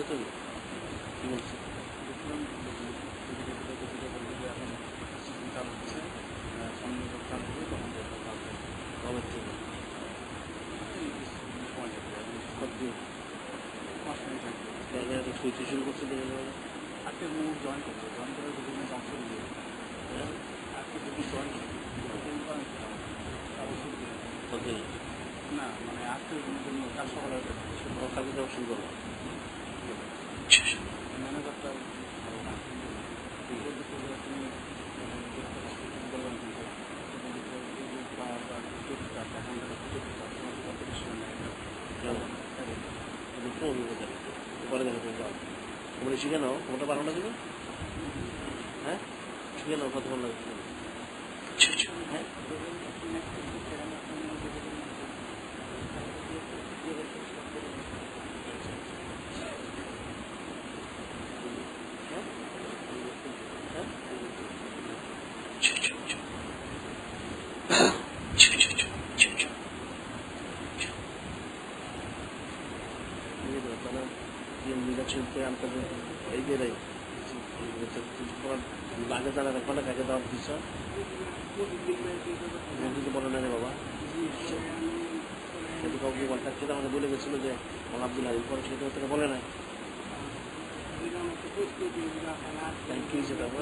তুমি কি বলছো? শুরু করছে আজকে জয়েন করছে, জয়েন করে বিভিন্ন অংশ দিয়ে আজকে যদি জয়েন না, মানে আজকে কাল সকালে কালকে যাওয়া শুরু করবো। ম্যানেজারটা ভালো না, পরে দেখা যাবে। তোমরা শিখে নাও, তোমারটা পারো না তুমি? হ্যাঁ, শিখে নাও, কত ভালো লাগছে। হ্যাঁ, এই যে আগে তারা রেকর্ডে কাকে দাওয়াত দিচ্ছ বলে না রে বাবা, সেটা কাউকে কন্ট্যাক্ট আমাকে বলে গেছিল যে আব্দুল হাবিব পরে, সেটা তোকে বলে না। কি হয়েছে তারপর?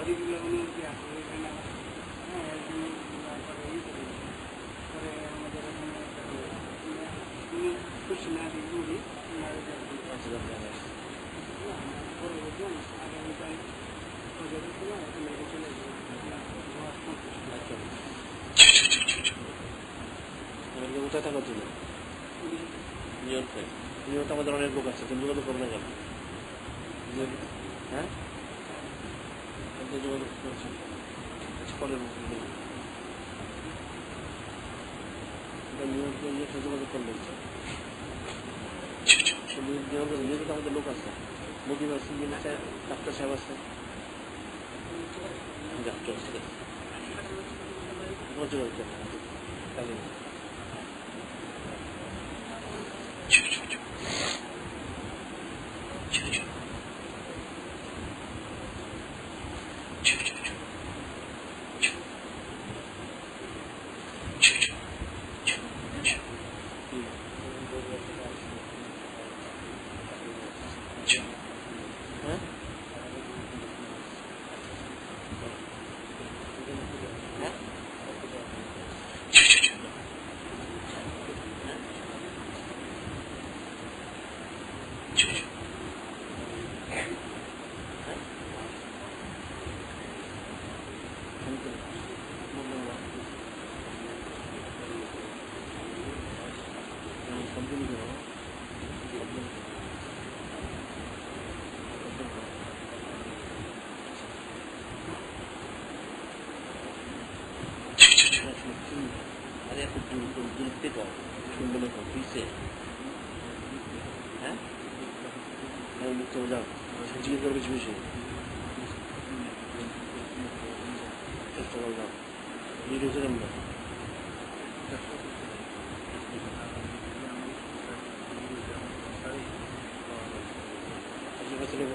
কোথায় থাকা ছিল? নিয়মটা আমাদের অনেক লোক আছে, কিন্তু যোগাযোগ করবে না কেন? হ্যাঁ, যোগাযোগ করছি পরের যোগাযোগ করলে নিয়মিত আমাদের লোক আছে, মুকিম আছে, ডাক্তার সাহেব আছে, যাও, চল, ঠিক আছে। চল, চল, চল, কাজে নেই। চল, চল, চল। চল, চল। চল, চল, চল। চল। চল, চল। চল, চল। চল। হ্যাঁ? হ্যাঁ? চল, চল, চল। হ্যাঁ? চল, চল। হ্যাঁ? ফোন করে। কমপ্লেন করো। আরে এত দূরত্বে কর, শুনবে না কর, পিসে। হ্যাঁ? মুক্ত যাও, জিজ্ঞেস করবে কিছু বিষয়। চেষ্টা করে যাও, ভিডিও ছিলাম না। আশেপাশে লোক